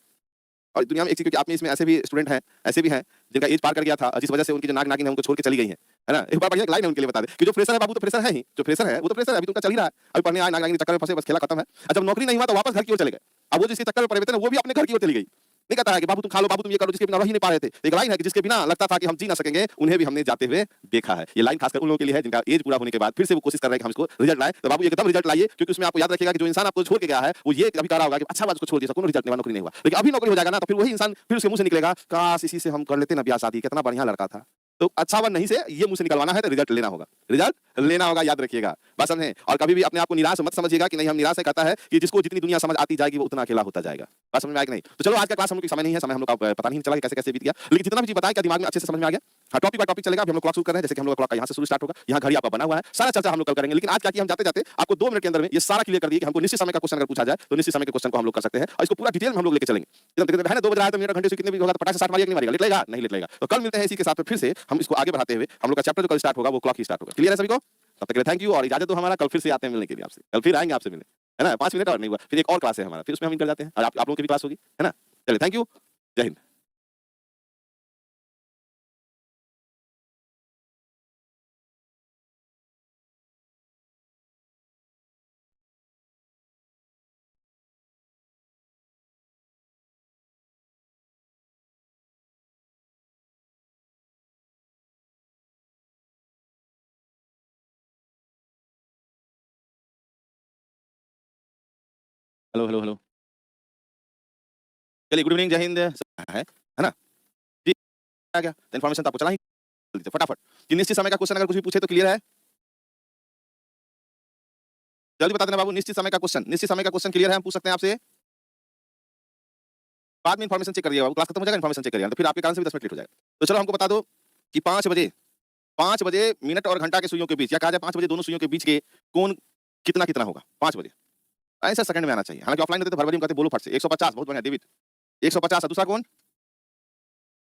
और दुनिया में एक चीज़, क्योंकि आप में इसमें ऐसे भी स्टूडेंट हैं, ऐसे भी हैं जिनका एज पार कर गया था, जिस वजह से उनकी जो नागिन है उनको छोड़ के चली गई हैं, है ना? एक बार बढ़िया एक लाइन है उनके लिए बता दें कि जो फ्रेशर है बाबू तो फ्रेशर है ही, जो फ्रेशर है वो तो फ्रेशर है, अभी तो उनका चल ही रहा है। अभी पढ़ने आए, नागिन के चक्कर में फंसे, बस खेला खत्म है। और जब नौकरी नहीं हुआ तो वापस घर की ओर चले गए। अब वो जिसके चक्कर में पड़े हुए थे ना, वो भी अपने घर की ओर चली गई। नहीं कहता है कि बाबू तुम खा लो, बाबू तुम ये करो, जिसके बिना रह ही नहीं पा रहे थे। एक लाइन है कि जिसके बिना लगता था कि हम जी ना सकेंगे, उन्हें भी हमने जाते हुए देखा है। ये लाइन खासकर उन लोगों के लिए है जिनका एज पूरा होने के बाद फिर से वो कोशिश कर रहे हैं कि हम इसको रिजल्ट लाएं। तो बाबू एकदम रिजल्ट लाइए, क्योंकि उसमें आपको याद रखिएगा कि जो इंसान आपको छोड़ के गया है, वो ये कभी कह रहा होगा कि अच्छा बात उसको छोड़ दिया, कोनो रिजल्ट नहीं हुआ, नौकरी नहीं हुआ। लेकिन अभी नौकरी हो जाएगा ना, तो फिर वही इंसान फिर उसके मुंह से निकलेगा, काश इसी से हम कर लेते ना ब्याह शादी, कितना बढ़िया लड़का था। तो अच्छा वन नहीं से ये मुंह से निकलवाना है तो रिजल्ट लेना होगा, रिजल्ट लेना होगा, याद रखिएगा। बस समझे? और कभी भी अपने आप को निराश मत समझिएगा कि नहीं हम निराश है, कहता है कि जिसको जितनी दुनिया समझ आती जाएगी वो उतना अकेला होता जाएगा। बात समझ में आया कि नहीं? तो चलो आज का क्लास हम लोग समय नहीं है, समय हम लोग का पता नहीं चला कि कैसे कैसे बीत गया, लेकिन जितना भी चीज बताया क्या दिमाग में अच्छे से समझ में आ गया? हाँ, टॉपिक बाय टॉपिक चलेगा। अभी हम लोग क्लॉक शुरू कर रहे हैं, जैसे कि हम लोग क्लॉक का यहाँ से शुरू स्टार्ट होगा, यहाँ घड़ी आपका बना हुआ है, सारा चर्चा हम लोग कल करेंगे। लेकिन आज क्या किया, हम जाते जाते आपको 2 मिनट के अंदर में ये सारा क्लियर कर दिए कि हमको निश्चित समय का क्वेश्चन अगर पूछा जाए तो निश्चित समय के क्वेश्चन को हम लोग कर सकते हैं, और इसको पूरा डिटेल में हम लोग लेके चलेंगे। एकदम है ना, 2 बज रहा है तो मिनट घंटे से कितने भी होगा तो पटाखे से 60 मारिएगा नहीं मारिएगा, लिख लेगा नहीं लिख लेगा। तो कल मिलते हैं इसी के साथ, फिर से हम इसको आगे बढ़ाते हुए हम लोग का चैप्टर जो कल स्टार्ट होगा वो क्लॉक ही स्टार्ट होगा। क्लियर है सभी को? तब तक के लिए थैंक यू, और इजाजत दो हमारा, कल फिर से आते हैं मिलने के लिए आपसे, कल फिर आएंगे आपसे मिलने, है ना? 5 मिनट और नहीं हुआ, फिर एक और क्लास है हमारा, फिर उसमें हम निकल जाते हैं और आप लोगों की भी क्लास होगी, है ना? चलिए थैंक यू, जय हिंद। हेलो हेलो हेलो, चलिए गुड इवनिंग, जय हिंद है ना? जी, आ गया तो इन्फॉर्मेशन तो आपको चला ही दीजिए फटाफट कि निश्चित समय का क्वेश्चन अगर कुछ भी पूछे तो क्लियर है? जल्दी बता देना बाबू, निश्चित समय का क्वेश्चन, निश्चित समय का क्वेश्चन क्लियर है, हम पूछ सकते हैं आपसे। बाद में इन्फॉर्मेशन चेक कर दिया बाबू, क्लास खत्म हो जाएगा इन्फॉर्मेशन चेक करिए, तो फिर आपके कारण से भी 10 मिनट लेट हो जाएगा। तो चलो हमको बता दो कि 5 बजे मिनट और घंटा के सुइयों के बीच, या कहा जाए 5 बजे दोनों सुइयों के बीच के कोण कितना कितना होगा 5 बजे? आंसर सेकंड में आना चाहिए। हालांकि ऑफलाइन होते तो फरवरी में कहते बोलो फट से 150, बहुत बढ़िया डेविड। 150 और दूसरा कोण,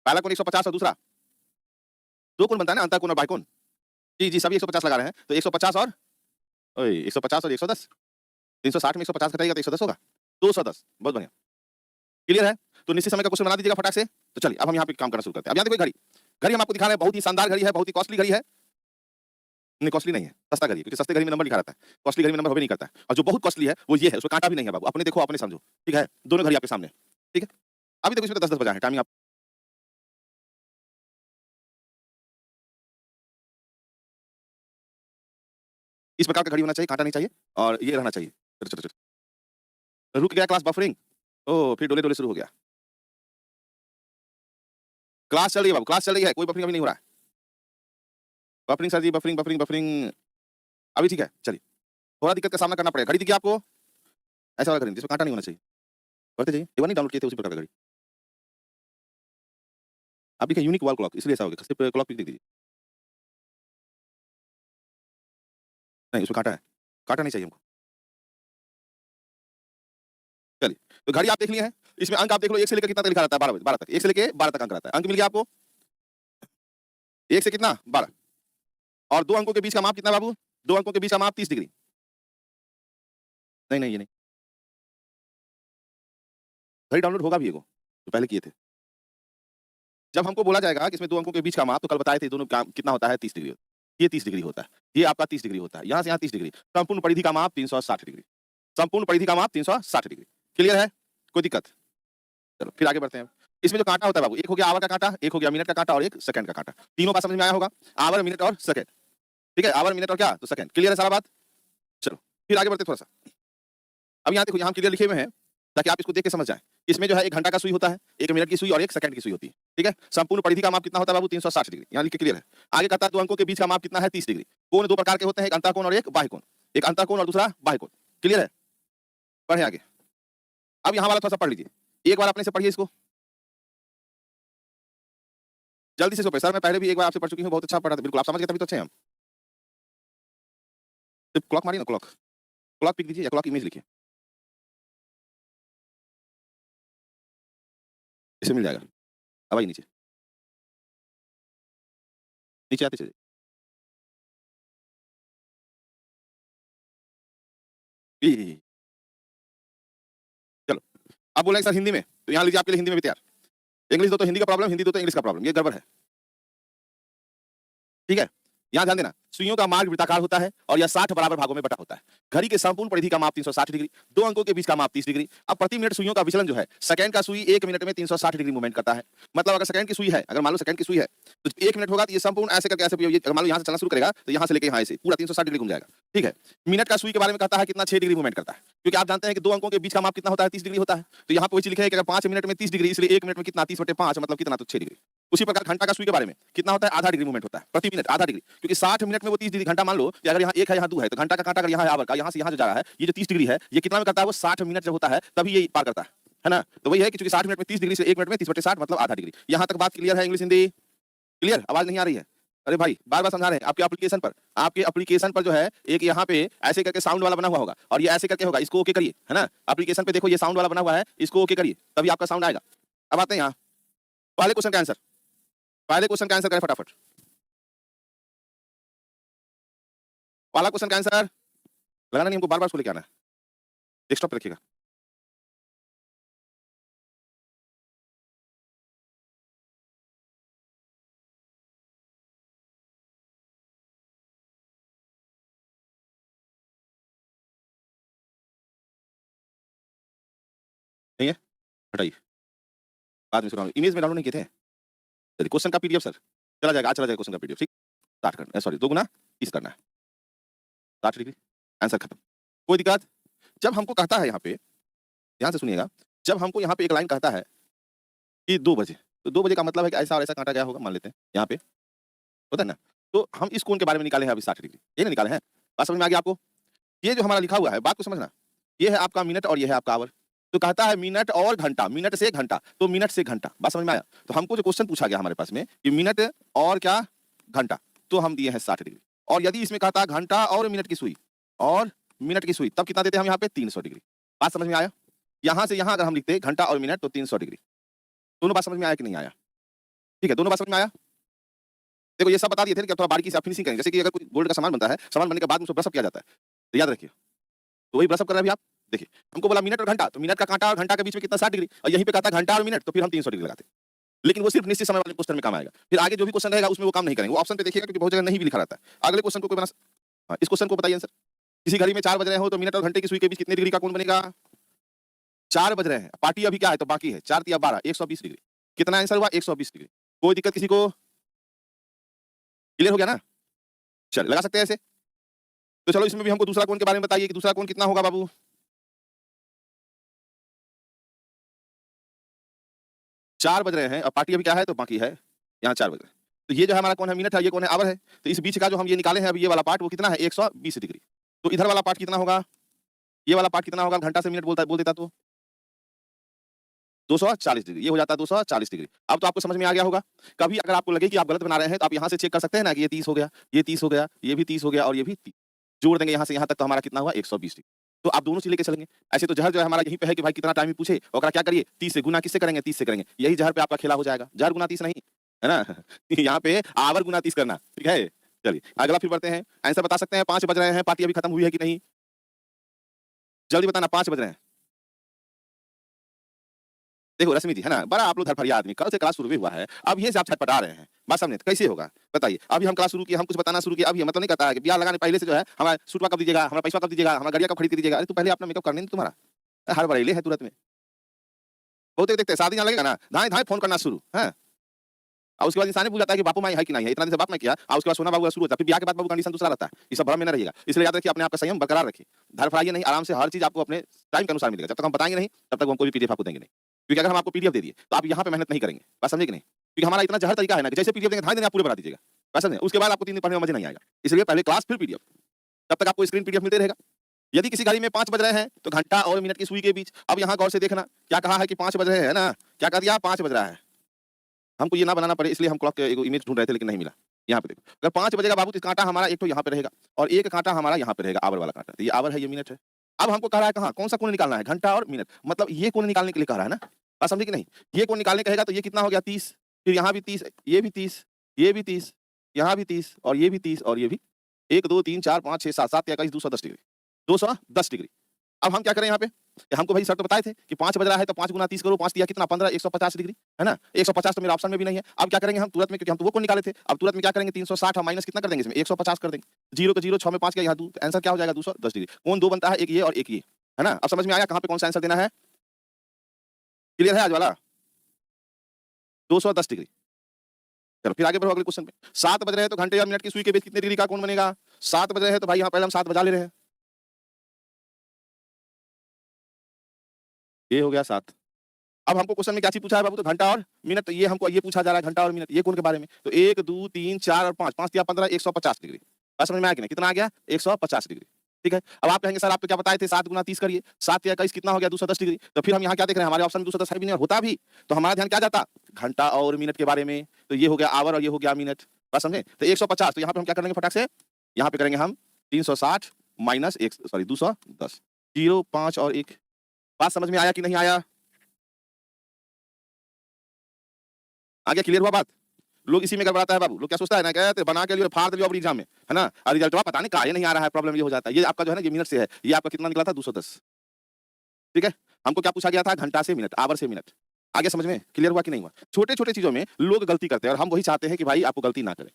पहला कोण 150 और दूसरा, दो कोण बनता है ना, अंतः कोण और बाह्य कोण। जी जी, सभी 150 लगा रहे हैं, तो 150 और ओए 150 और 110, 360 में 150 घटाइएगा तो 110 होगा, 210, बहुत बढ़िया। क्लियर है? तो निश्चित समय का क्वेश्चन बना दीजिएगा फटाक से। तो चलिए अब हम यहाँ पे काम करना शुरू करते हैं। अब यहाँ देखो घड़ी, घड़ी हम आपको दिखा रहे हैं, बहुत ही शानदार घड़ी है, बहुत ही कॉस्टली घड़ी है। नहीं कॉस्टली नहीं है, सस्ता घड़ी है, क्योंकि सस्ते घड़ी में नंबर लिखा रहता है, कॉस्टली घड़ी में नंबर होबे नहीं करता है। और जो बहुत कॉस्टली है वो ये है, उसमें कांटा भी नहीं है बाबू, अपने देखो अपने समझो, ठीक है? दोनों घड़ी आपके सामने, ठीक है? अभी देखो इसमें तो 10-10 बजा है, टाइमिंग आप इस प्रकार का घड़ी होना चाहिए, कांटा नहीं चाहिए और ये रहना चाहिए। चलो, चलो, चलो। रुक गया क्लास बफरिंग, ओह! फिर डोले-डोले शुरू हो गया। क्लास चल रही है बाबू, क्लास चल रही है, कोई बफरिंग अभी नहीं हो रहा है। बफरिंग सर जी, बफरिंग, बफरिंग, बफरिंग अभी ठीक है, चलिए। थोड़ा दिक्कत का सामना करना पड़ेगा। घड़ी दिखी आपको? ऐसा वाला घड़ी जिसमें कांटा नहीं होना चाहिए। बढ़ते जाइए, एक बार नहीं डाउनलोड किए थे उसी प्रकार का घड़ी। आप देखिए यूनिक वॉल क्लॉक, इसलिए ऐसा हो गया, सिर्फ क्लॉक पिक दे दीजिए। नहीं, उसमें कांटा है, कांटा नहीं चाहिए हमको। चलिए, तो घड़ी आप देख लिए हैं, इसमें अंक आप देख लो 1 से लेकर कितना तक लिखा रहता है? 12 बजे 12 तक, 1 से लेके 12 तक अंक रहता है। अंक मिल गया आपको? 1 से कितना? 12 और 2 अंकों के बीच का माप कितना है बाबू? 2 अंकों के बीच का माप 30 डिग्री। नहीं, नहीं, ये नहीं। घड़ी डाउनलोड होगा भी एगो, जो पहले किए थे। जब हमको बोला जाएगा कि इसमें 2 अंकों के बीच का माप, तो कल बताए थे दोनों का कितना होता है? 30 डिग्री। ये 30 डिग्री होता है, ये आपका 30 डिग्री होता है, यहाँ से यहाँ 30 डिग्री। संपूर्ण परिधि का माप 360 डिग्री। संपूर्ण परिधि का माप 360 डिग्री। क्लियर है? कोई दिक्कत? चलो फिर आगे बढ़ते हैं। इसमें जो कांटा होता है बाबू, एक हो गया आवर का कांटा, एक हो गया मिनट का कांटा और एक सेकंड का कांटा। तीनों बात समझ में आया होगा? आवर, मिनट और सेकंड। ठीक है? आवर, मिनट और क्या? तो सेकंड। क्लियर है सारा बात? चलो फिर आगे बढ़ते हैं थोड़ा-सा। अब यहाँ देखो, यहाँ क्लियर लिखे हुए हैं ताकि आप इसको देख के समझ जाएँ। इसमें जो है 1 घंटा का सुई होता है, 1 मिनट की सुई और 1 सेकंड की सुई होती है। ठीक है? संपूर्ण परिधि का माप कितना होता है बाबू? 360 डिग्री। यहाँ लिख के क्लियर है। आगे कहता है 2 अंकों के बीच का माप कितना है? 30 डिग्री। कोण 2 प्रकार के होते हैं, एक अंतःकोण और एक बाह्य कोण। एक अंतःकोण और दूसरा बाह्य कोण। क्लियर है? पढ़ें आगे। अब यहाँ वाला थोड़ा-सा पढ़ लीजिए। एक बार अपने से पढ़िए इसको। जल्दी से इसको सर मैं पहले भी एक बार आपसे पढ़ चुकी हूँ, बहुत अच्छा पढ़ा था, बिल्कुल आप समझ गए तभी तो अच्छे हैं हम। सिर्फ क्लॉक मारिए ना, क्लॉक क्लॉक पिक दीजिए या क्लॉक इमेज लिखिए, इसे मिल जाएगा। अब आइए नीचे, नीचे आते चलिए। ये चलो, अब बोला सर हिंदी में, तो यहाँ लीजिए आपके लिए हिंदी में भी तैयार। इंग्लिश दो तो हिंदी का प्रॉब्लम, हिंदी दो तो इंग्लिश का प्रॉब्लम, ये गड़बड़ है। ठीक है, यहाँ ध्यान देना, सुइयों का मार्ग वृत्ताकार होता है और यह 60 बराबर भागों में बटा होता है। घड़ी के संपूर्ण परिधि का माप 360 डिग्री, दो अंकों के बीच का माप 30 डिग्री। अब प्रति मिनट सुइयों का विचलन जो है, सेकंड का सुई 1 मिनट में 360 डिग्री मूवमेंट करता है। मतलब अगर सेकंड की सुई है, अगर मान लो सेकंड की सुई है, तो 1 मिनट होगा तो ये संपूर्ण ऐसे करके ऐसे, अगर मान लो यहाँ से चलना शुरू करेगा तो यहाँ से लेके यहाँ ऐसे पूरा 360 डिग्री घूम जाएगा। ठीक है, मिनट का सुई के बारे में कहता है कितना 6 डिग्री मूवमेंट करता है, क्योंकि आप जानते हैं कि दो अंकों के बीच का माप कितना होता है, 30 डिग्री होता है। तो यहाँ पे वही लिखा है कि अगर 5 मिनट में 30 डिग्री, इसलिए 1 मिनट में कितना 30/5 मतलब कितना, तो 6 डिग्री। उसी प्रकार घंटा का सुई के बारे में कितना होता है, आधा डिग्री मूवमेंट होता है प्रति मिनट, आधा डिग्री, क्योंकि 60 मिनट में वो 30 डिग्री। घंटा मान लो कि अगर यहाँ 1 है यहाँ 2 है, तो घंटा का कांटा अगर यहाँ है आवर का, यहाँ से यहाँ जो जा रहा है, ये जो 30 डिग्री है, ये कितना में करता है, वो 60 मिनट जब होता है तभी ये पार करता है ना। तो वही है कि चूंकि 60 मिनट में 30 डिग्री से 1 मिनट में 30/60 मतलब आधा डिग्री। यहाँ तक बात क्लियर है, इंग्लिश हिंदी क्लियर? आवाज नहीं आ रही है? अरे भाई बार बार समझा रहे हैं, आपके एप्लीकेशन पर जो है एक यहाँ पे ऐसे करके साउंड वाला बना हुआ होगा और ये ऐसे करके होगा, इसको ओके करिए, है ना। एप्लीकेशन पे देखो ये साउंड वाला बना हुआ है, इसको ओके करिए तभी आपका साउंड आएगा। अब आते हैं यहाँ पहले क्वेश्चन का आंसर, पहले क्वेश्चन का आंसर करें फटाफट। पहला क्वेश्चन का आंसर लगाना नहीं, हमको बार बार उसको लेके आना है, डेस्कटॉप पे रखिएगा। नहीं है, हटाइए, बाद में सुनाऊंगा। इमेज में डाउनलोड नहीं किए थे। चलिए क्वेश्चन का पीडीएफ सर चला जाएगा, आज चला जाएगा क्वेश्चन का पीडीएफ। ठीक, स्टार्ट करना, सॉरी 2 गुना 30 करना है, 60 डिग्री, आंसर खत्म। कोई दिक्कत? जब हमको कहता है यहाँ पे, ध्यान से सुनिएगा, जब हमको यहाँ पे एक लाइन कहता है कि 2 बजे, तो 2 बजे का मतलब है कि ऐसा और ऐसा कांटा गया होगा, मान लेते हैं यहाँ पे, होता है ना। तो हम इस कोण के बारे में निकाले हैं अभी 60 डिग्री, ये ना निकाले हैं। बात समझ में आ गया आपको? ये जो हमारा लिखा हुआ है, बात को समझना, ये है आपका मिनट और ये है आपका आवर। तो कहता है मिनट और घंटा, मिनट से घंटा, तो मिनट से घंटा। बात समझ में आया? तो हमको जो क्वेश्चन पूछा गया हमारे पास में कि मिनट और क्या घंटा, तो हम दिए हैं 60 डिग्री। और यदि इसमें कहता है घंटा और मिनट की सुई, और मिनट की सुई, तब कितना देते हैं हम यहाँ पे 300 डिग्री। बात समझ में आया? यहाँ से यहाँ अगर हम लिखते घंटा और मिनट तो 300 डिग्री। दोनों बात समझ में आया कि नहीं आया? ठीक है, दोनों बात समझ में आया। देखो ये सब बता दिए थे कि अब थोड़ा बारीकी से आप फिनिशिंग करेंगे। जैसे कि अगर कोई गोल्ड का सामान बनता है, सामान बनने के बाद उसको ब्रशअप किया जाता है, तो याद रखिए, तो वही ब्रशअप कर रहे हैं अभी आप। देखिए हमको बोला मिनट और घंटा, तो मिनट का कांटा और घंटा के बीच में कितना 60 डिग्री, और यहीं पे कहता है घंटा और मिनट, तो फिर हम 300 डिग्री लगाते हैं। लेकिन वो सिर्फ निश्चित समय वाले क्वेश्चन में काम आएगा, फिर आगे जो भी क्वेश्चन रहेगा उसमें वो काम नहीं करेंगे। वो ऑप्शन पे देखिएगा क्योंकि बहुत जगह नहीं भी लिखा रहता है। अगले क्वेश्चन को कोई बना, हाँ, इस क्वेश्चन को बताइए आंसर। किसी घड़ी में 4 बज रहे हो तो मिनट और घंटे की सुई के बीच कितने डिग्री का कोण बनेगा? 4 बज रहे हैं, पार्टी अभी क्या है तो बाकी है 4 तिया 12, 120 डिग्री। कितना आंसर हुआ? 120 डिग्री। कोई दिक्कत किसी को? क्लियर हो गया ना? चल लगा सकते हैं ऐसे। तो चलो इसमें भी हमको दूसरा कोण के बारे में बताइए कि दूसरा कोण कितना होगा बाबू? 4 बज रहे हैं और पार्टी अभी क्या है तो बाकी है, यहाँ 4 बज रहे हैं। तो ये जो है हमारा कोण है मिनट है, ये कोण है आवर है। तो इस बीच का जो हम ये निकाले हैं अभी, ये वाला पार्ट वो कितना है? 120 डिग्री। तो इधर वाला पार्ट कितना होगा? ये वाला पार्ट कितना होगा? घंटा से मिनट बोल देता तो 240 डिग्री, ये हो जाता है 240 डिग्री। अब तो आपको समझ में आ गया होगा। कभी अगर आपको लगे कि आप गलत बना रहे हैं तो आप यहाँ से चेक कर सकते हैं ना कि ये 30 हो गया, ये 30 हो गया, ये भी 30 हो गया और ये भी 30। जोड़ देंगे यहाँ से यहाँ तक तो हमारा कितना हुआ? 120 डिग्री। तो आप दोनों चीज लेके चलेंगे। ऐसे तो जहर जो है हमारा यहीं पे है कि भाई कितना टाइम ही पूछे और क्या करिए 30 से गुना किससे करेंगे? 30 से करेंगे। यही जहर पे आपका खेला हो जाएगा। जहर गुना 30 नहीं, है ना। यहाँ पे आवर गुना 30 करना, ठीक है। चलिए अगला फिर बढ़ते हैं। आंसर बता सकते हैं? 5 बज रहे हैं, पार्टी अभी खत्म हुई है कि नहीं? जल्दी बताना, 5 बज रहे हैं। देखो रश्मि जी, है ना, बड़ा आप लोग धरफड़िया आदमी, कल से क्लास शुरू भी हुआ है, अब ये से आप छटपटा रहे हैं। बात समझे? तो कैसे होगा बताइए? अभी हम क्लास शुरू किए, हम कुछ बताना शुरू किए, अब ये मतलब नहीं करता है कि ब्याह लगाने पहले से जो है हमारा सूटवा कब दीजिएगा, हमारा पैसा कब दीजिएगा, हमारा गाड़िया कब खरीद के दीजिएगा। अरे तू पहले अपना मेकअप करने नहीं तुम्हारा हर बरेले है तुरंत में। बहुत देखते हैं शादी यहाँ लगेगा ना, धाए धाए फोन करना शुरू है। और उसके बाद इंसान पूछ जाता है कि बापू माई है कि नहीं है, इतना दिन से बात मैं किया, और उसके बाद सोना बाबू शुरू होता है, फिर ब्याह के बाद बाबू कंडीशन दूसरा रहता है। ये सब भ्रम में न रहिएगा। इसलिए याद रखिए, अपने आप का संयम बरकरार रखिए, धरफड़ाइए नहीं, आराम से हर चीज आपको अपने टाइम के अनुसार मिलेगा। जब तक हम बताएंगे नहीं तब तक हम कोई भी पीडीएफ आपको देंगे नहीं, क्योंकि अगर हम आपको पीडीएफ दे दिए तो आप यहाँ पे मेहनत नहीं करेंगे। बात समझे कि नहीं? क्योंकि हमारा इतना जहर तरीका है ना कि जैसे पीडीएफ देंगे धाए दिन आप पूरे बना दीजिएगा। बात समझे? उसके बाद आपको 3 दिन पढ़ने में मजा नहीं आएगा। इसलिए पहले क्लास फिर पीडीएफ, तब तक आपको स्क्रीन पीडीएफ मिलते रहेगा। यदि किसी गाड़ी में 5 बज रहे हैं तो घंटा और मिनट की सुई के बीच, अब यहाँ गौर से देखना क्या कहा है कि 5 बज रहे हैं ना, क्या कह दिया? 5 बज रहा है। हमको ये ना बनाना पड़े इसलिए हम क्लॉक के एक इमेज ढूंढ रहे थे लेकिन नहीं मिला। यहाँ पे देखो, अगर 5 बजेगा बाबू तो कांटा हमारा एक तो यहाँ पे रहेगा और एक कांटा हमारा यहाँ पे रहेगा, आवर वाला कांटा। तो ये आवर है, ये मिनट है। अब हमको कह रहा है कहाँ, कौन सा कोण निकालना है, घंटा और मिनट। मतलब ये कोण निकालने के लिए कह रहा है ना, बात समझे कि नहीं? ये कोण निकालने कहेगा तो ये कितना हो गया 30, फिर यहाँ भी 30, ये भी 30, ये भी 30, यहाँ भी 30 और ये भी 30 और ये भी 1, 2, 3, 4, 5, 6, 7, 7 या 21, 210 डिग्री, 210 डिग्री। अब हम क्या करें यहाँ पे, कि हमको भाई सर तो बताए थे कि 5 बज रहा है तो 5 गुना 30 करो, 5 दिया कितना 15, 150 डिग्री, है ना? 150 तो मेरे ऑप्शन में भी नहीं है। अब क्या करेंगे हम तुरंत में, क्योंकि हम तो वो कोण निकाले थे, अब तुरंत में क्या करेंगे 360 हम माइनस कितना कर देंगे इसमें 150 कर देंगे। 0 को 0, 6 में 5 का यहाँ 2, आंसर क्या हो जाएगा 210 डिग्री। कोण 2 बनता है, एक ये और एक ये, है ना? अब समझ में आया कहाँ पे कौन सा आंसर देना है? क्लियर है आज वाला? 210 डिग्री। चलो फिर आगे बढ़ो अगले क्वेश्चन पे। 7 बज रहे हैं तो घंटे या मिनट की सुई के बीच कितने डिग्री का कोण बनेगा? 7 बज रहे हैं तो भाई यहाँ पहले हम 7 बजा ले रहे हैं। ये हो गया 7। अब हमको क्वेश्चन में क्या चीज पूछा है बाबू, तो घंटा और मिनट। तो ये हमको ये पूछा जा रहा है घंटा और मिनट, ये कोण के बारे में। तो 1, 2, 3, 4 और 5, 5 दिया 15, 150 डिग्री। बात समझ में आया कि नहीं? कितना आ गया? 150 डिग्री। ठीक है। अब आप कहेंगे सर आप तो क्या बताए थे 7 गुना 30 करिए, 7 या 21 कितना हो गया 210 डिग्री। तो फिर हम यहाँ क्या देख रहे हैं, हमारे ऑप्शन में 210 है भी नहीं और होता भी, तो हमारा ध्यान क्या जाता, घंटा और मिनट के बारे में। तो ये हो गया आवर और ये हो गया मिनट। बात समझे? तो 150, तो यहाँ पे हम क्या करेंगे फटाक से, यहाँ पे करेंगे हम 360 माइनस 210, 0, 5 और 1। बात समझ में आया कि नहीं आया? आगे क्लियर हुआ बात? लोग इसी में गड़बड़ाता है बाबू। लोग क्या सोचता है ना, कहते बना के लिए फाड़ दिया एग्जाम में, है ना? और रिजल्ट पता नहीं काहे नहीं आ रहा है, प्रॉब्लम ये हो जाता है। ये आपका जो है ना ये मिनट से है, ये आपका कितना निकला था 210। ठीक है। हमको क्या पूछा गया था, घंटा से मिनट, आवर से मिनट। आगे समझ में क्लियर हुआ कि नहीं हुआ? छोटे छोटे चीजों में लोग गलती करते हैं और हम वही चाहते हैं कि भाई आपको गलती ना करें।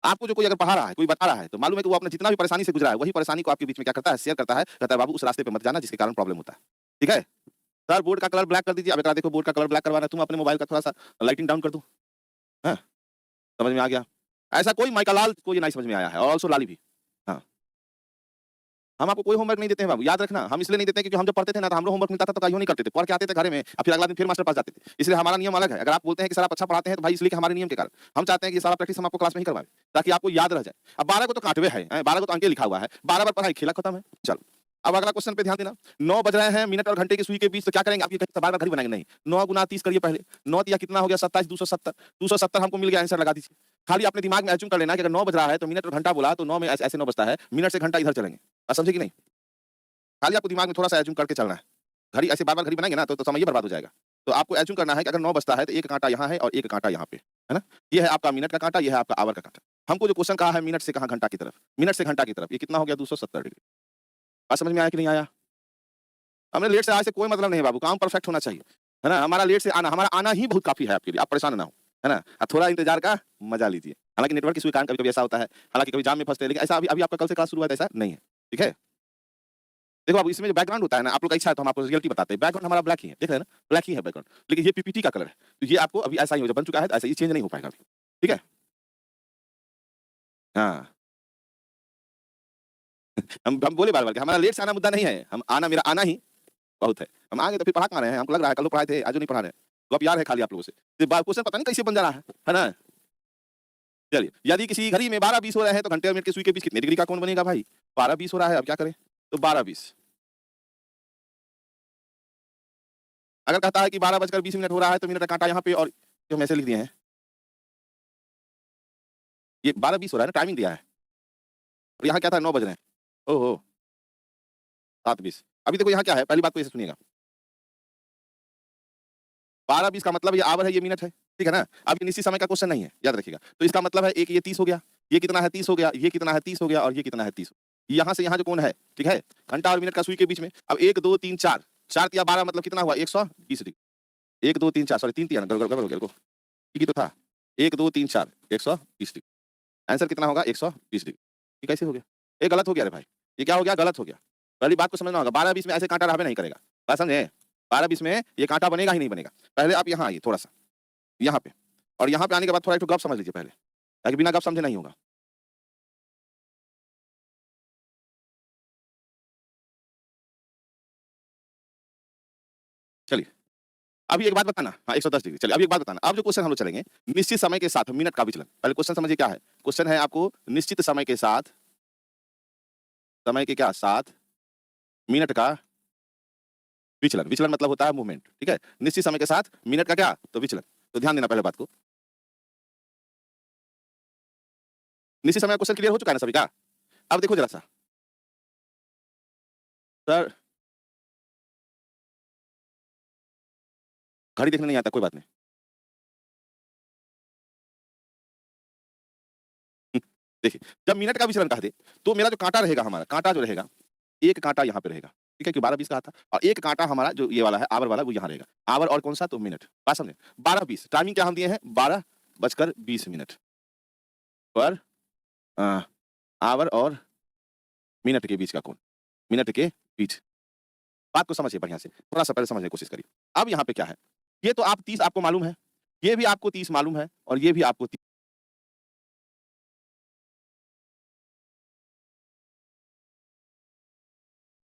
आपको जो कोई अगर पढ़ा रहा है, कोई बता रहा है, तो मालूम है कि वो अपने जितना भी परेशानी से गुजरा है वही परेशानी को आपके बीच में क्या करता है, शेयर करता है। कहता है बाबू उस रास्ते पे मत जाना जिसके कारण प्रॉब्लम होता है। ठीक है। सर बोर्ड का कलर ब्लैक कर दीजिए। अब बेटा देखो बोर्ड का कलर ब्लैक करवाना है, तुम अपने मोबाइल का थोड़ा सा लाइटिंग डाउन कर दो। हाँ, समझ में आ गया? ऐसा कोई माइका लाल को ये नहीं समझ में आया है, और ऑल्सो लाली भी। हाँ, हम आपको कोई होमवर्क नहीं देते हैं बाबू, याद रखना। हम इसलिए नहीं देते क्योंकि हम जब पढ़ते थे ना तो हम लोग होमवर्क मिलता था तो कहीं नहीं करते थे, पढ़ के आते थे घर में और फिर अगला दिन फिर मास्टर पास जाते थे। इसलिए हमारा नियम अलग है। अगर आप बोलते हैं कि सर आप अच्छा पढ़ाते हैं तो भाई इसलिए कि हमारे नियम के कारण हम चाहते हैं कि सारा प्रैक्टिस हम आपको क्लास में ही करवाएं ताकि आपको याद रह जाए। अब 12 को तो काटवे है, 12 को तो अंके लिखा हुआ है, 12 बार पढ़ाई खेला खत्म है। चलो अब अगला क्वेश्चन पे ध्यान देना। 9 बज रहे हैं मिनट और घंटे की सुई के बीच, तो क्या करेंगे? आप ये बार-बार घड़ी बनाएंगे नहीं। 9 गुना 30 करिए पहले। 9 दिया कितना हो गया 27, 270। 270 हमको मिल गया, आंसर लगा दीजिए। खाली अपने दिमाग में एज्यूम कर लेना कि अगर 9 बज रहा है तो मिनट और घंटा बोला तो 9 में ऐसे 9 बजता है, मिनट से घंटा इधर चलेंगे। आप समझे कि नहीं? खाली आपको दिमाग में थोड़ा-सा एज्यूम करके चलना है। घड़ी ऐसे बार-बार घड़ी बनाएंगे ना तो समय ही बर्बाद हो जाएगा। तो आपको एज्यूम करना है कि अगर 9 बजता है तो एक कांटा यहाँ है और एक कांटा यहाँ पे, है ना? ये है आपका मिनट का कांटा, ये है आपका आवर का कांटा। हमको जो क्वेश्चन कहा है मिनट से कहाँ घंटा की तरफ, मिनट से घंटा की तरफ, ये कितना हो गया 270 डिग्री। बात समझ में आया कि नहीं आया? हमें लेट से आए से कोई मतलब नहीं है बाबू, काम परफेक्ट होना चाहिए, है ना? हमारा लेट से आना, हमारा आना ही बहुत काफ़ी है आपके लिए, आप परेशान ना हो, है ना? थोड़ा इंतज़ार का मज़ा लीजिए। हालाँकि नेटवर्क इश्यू के कारण कभी-कभी ऐसा होता है, हालाँकि कभी जाम में फँसते हैं, लेकिन ऐसा अभी अभी आपका कल से क्लास शुरू हुआ है तो ऐसा नहीं है, ठीक है? देखो अब इसमें जो बैकग्राउंड होता है ना, आप लोग का इच्छा है तो हम आपको रियलिटी बताते हैं। बैकग्राउंड हमारा ब्लैक ही है, देख रहे हैं ना? ब्लैक ही है बैकग्राउंड, लेकिन ये पीपीटी का कलर है। तो ये आपको अभी ऐसा ही हो जो बन चुका है, ऐसा ही चेंज नहीं हो पाएगा अभी, ठीक है? हाँ, हम बोले बार-बार कि हमारा लेट से आना मुद्दा नहीं है, हम आना मेरा आना ही बहुत है। हम आएँगे तो फिर पढ़ा कहाँ रहे हैं? हमको लग रहा है कल तो पढ़ाए थे, आज नहीं पढ़ा रहे हैं। गप यार है खाली आप लोगों से। ये बा क्वेश्चन पता नहीं कैसे बन जा रहा है ना? चलिए, यदि किसी घड़ी में 12-20 हो रहे हैं तो घंटे और मिनट की सुई के बीच कितने डिग्री का कोण बनेगा भाई? 12-20 हो रहा है, अब क्या करें? तो 12-20। अगर कहता है कि 12 बजकर 20 मिनट हो रहा है तो मिनट का कांटा यहाँ पे और जो हम ऐसे लिख दिए हैं। ये 12-20 हो रहा है ना, टाइमिंग दिया है। और यहाँ क्या था 9 बज रहे हैं। ओहो! 7-20। अभी देखो यहाँ क्या है, पहली बात तो इसे सुनिएगा। 12-20 का मतलब ये आवर है, ये मिनट है, ठीक है ना? अब ये निश्चित समय का क्वेश्चन नहीं है, याद रखिएगा। तो इसका मतलब है एक ये 30 हो गया, ये कितना है 30 हो गया, ये कितना है 30 हो गया और ये कितना है 30। यहाँ से यहाँ जो कोण है, ठीक है? घंटा और मिनट का सुई के बीच में। अब 1, 2, 3, 4, 4 तिया 12 मतलब कितना हुआ 120 डिग्री। 1, 2, 3, 4 सॉरी 3 तिया ना गड़बड़ हो गया रुको। ठीक ही तो था। 1, 2, 3, 4 120 डिग्री। आंसर कितना होगा 120 डिग्री। ये कैसे हो गया? ये गलत हो गया रे भाई। ये क्या हो गया? गलत हो गया। पहली बात को समझना होगा, 12-20 में ऐसे कांटा रहबे नहीं करेगा। बात समझे? 12-20 में ये कांटा बनेगा ही नहीं बनेगा। पहले आप यहाँ आइए थोड़ा-सा, यहाँ पे और यहाँ पे आने के बाद थोड़ा एक ठो गप समझ लीजिए पहले, ताकि बिना गप समझे नहीं होगा। चलिए, अभी एक बात बताना हाँ, 110 डिग्री। चलिए, अभी एक बात बताना। अब जो क्वेश्चन हम लोग चलेंगे, निश्चित समय के साथ मिनट का विचलन। पहले क्वेश्चन समझिए क्या है? क्वेश्चन है आपको निश्चित समय के साथ, समय के क्या साथ मिनट का विचलन। विचलन मतलब होता है मूवमेंट, ठीक है? निश्चित समय के साथ मिनट का क्या? तो विचलन। तो ध्यान देना पहले बात को। निश्चित समय क्वेश्चन क्लियर हो चुका है ना सभी का? अब देखो जरा सा। सर घड़ी देखने नहीं आता, कोई बात नहीं। देखिए, जब मिनट का विचलन कहा दे, तो मेरा जो काँटा रहेगा हमारा, काँटा जो रहेगा, एक काँटा यहाँ पे रहेगा, ठीक है? कि 12-20 कहा था और एक काँटा हमारा जो ये वाला है, आवर वाला, वो यहाँ रहेगा। आवर और कौन-सा? तो मिनट। बात समझे? 12-20 टाइमिंग क्या हम दिए हैं? 12:20 पर आवर और मिनट के बीच का कोण, मिनट के बीच। बात को समझिए बढ़िया से, थोड़ा-सा पहले समझने की कोशिश करिए। अब यहाँ पे क्या है? ये तो आप 30 आपको मालूम है, ये भी आपको 30 मालूम है और ये भी आपको 30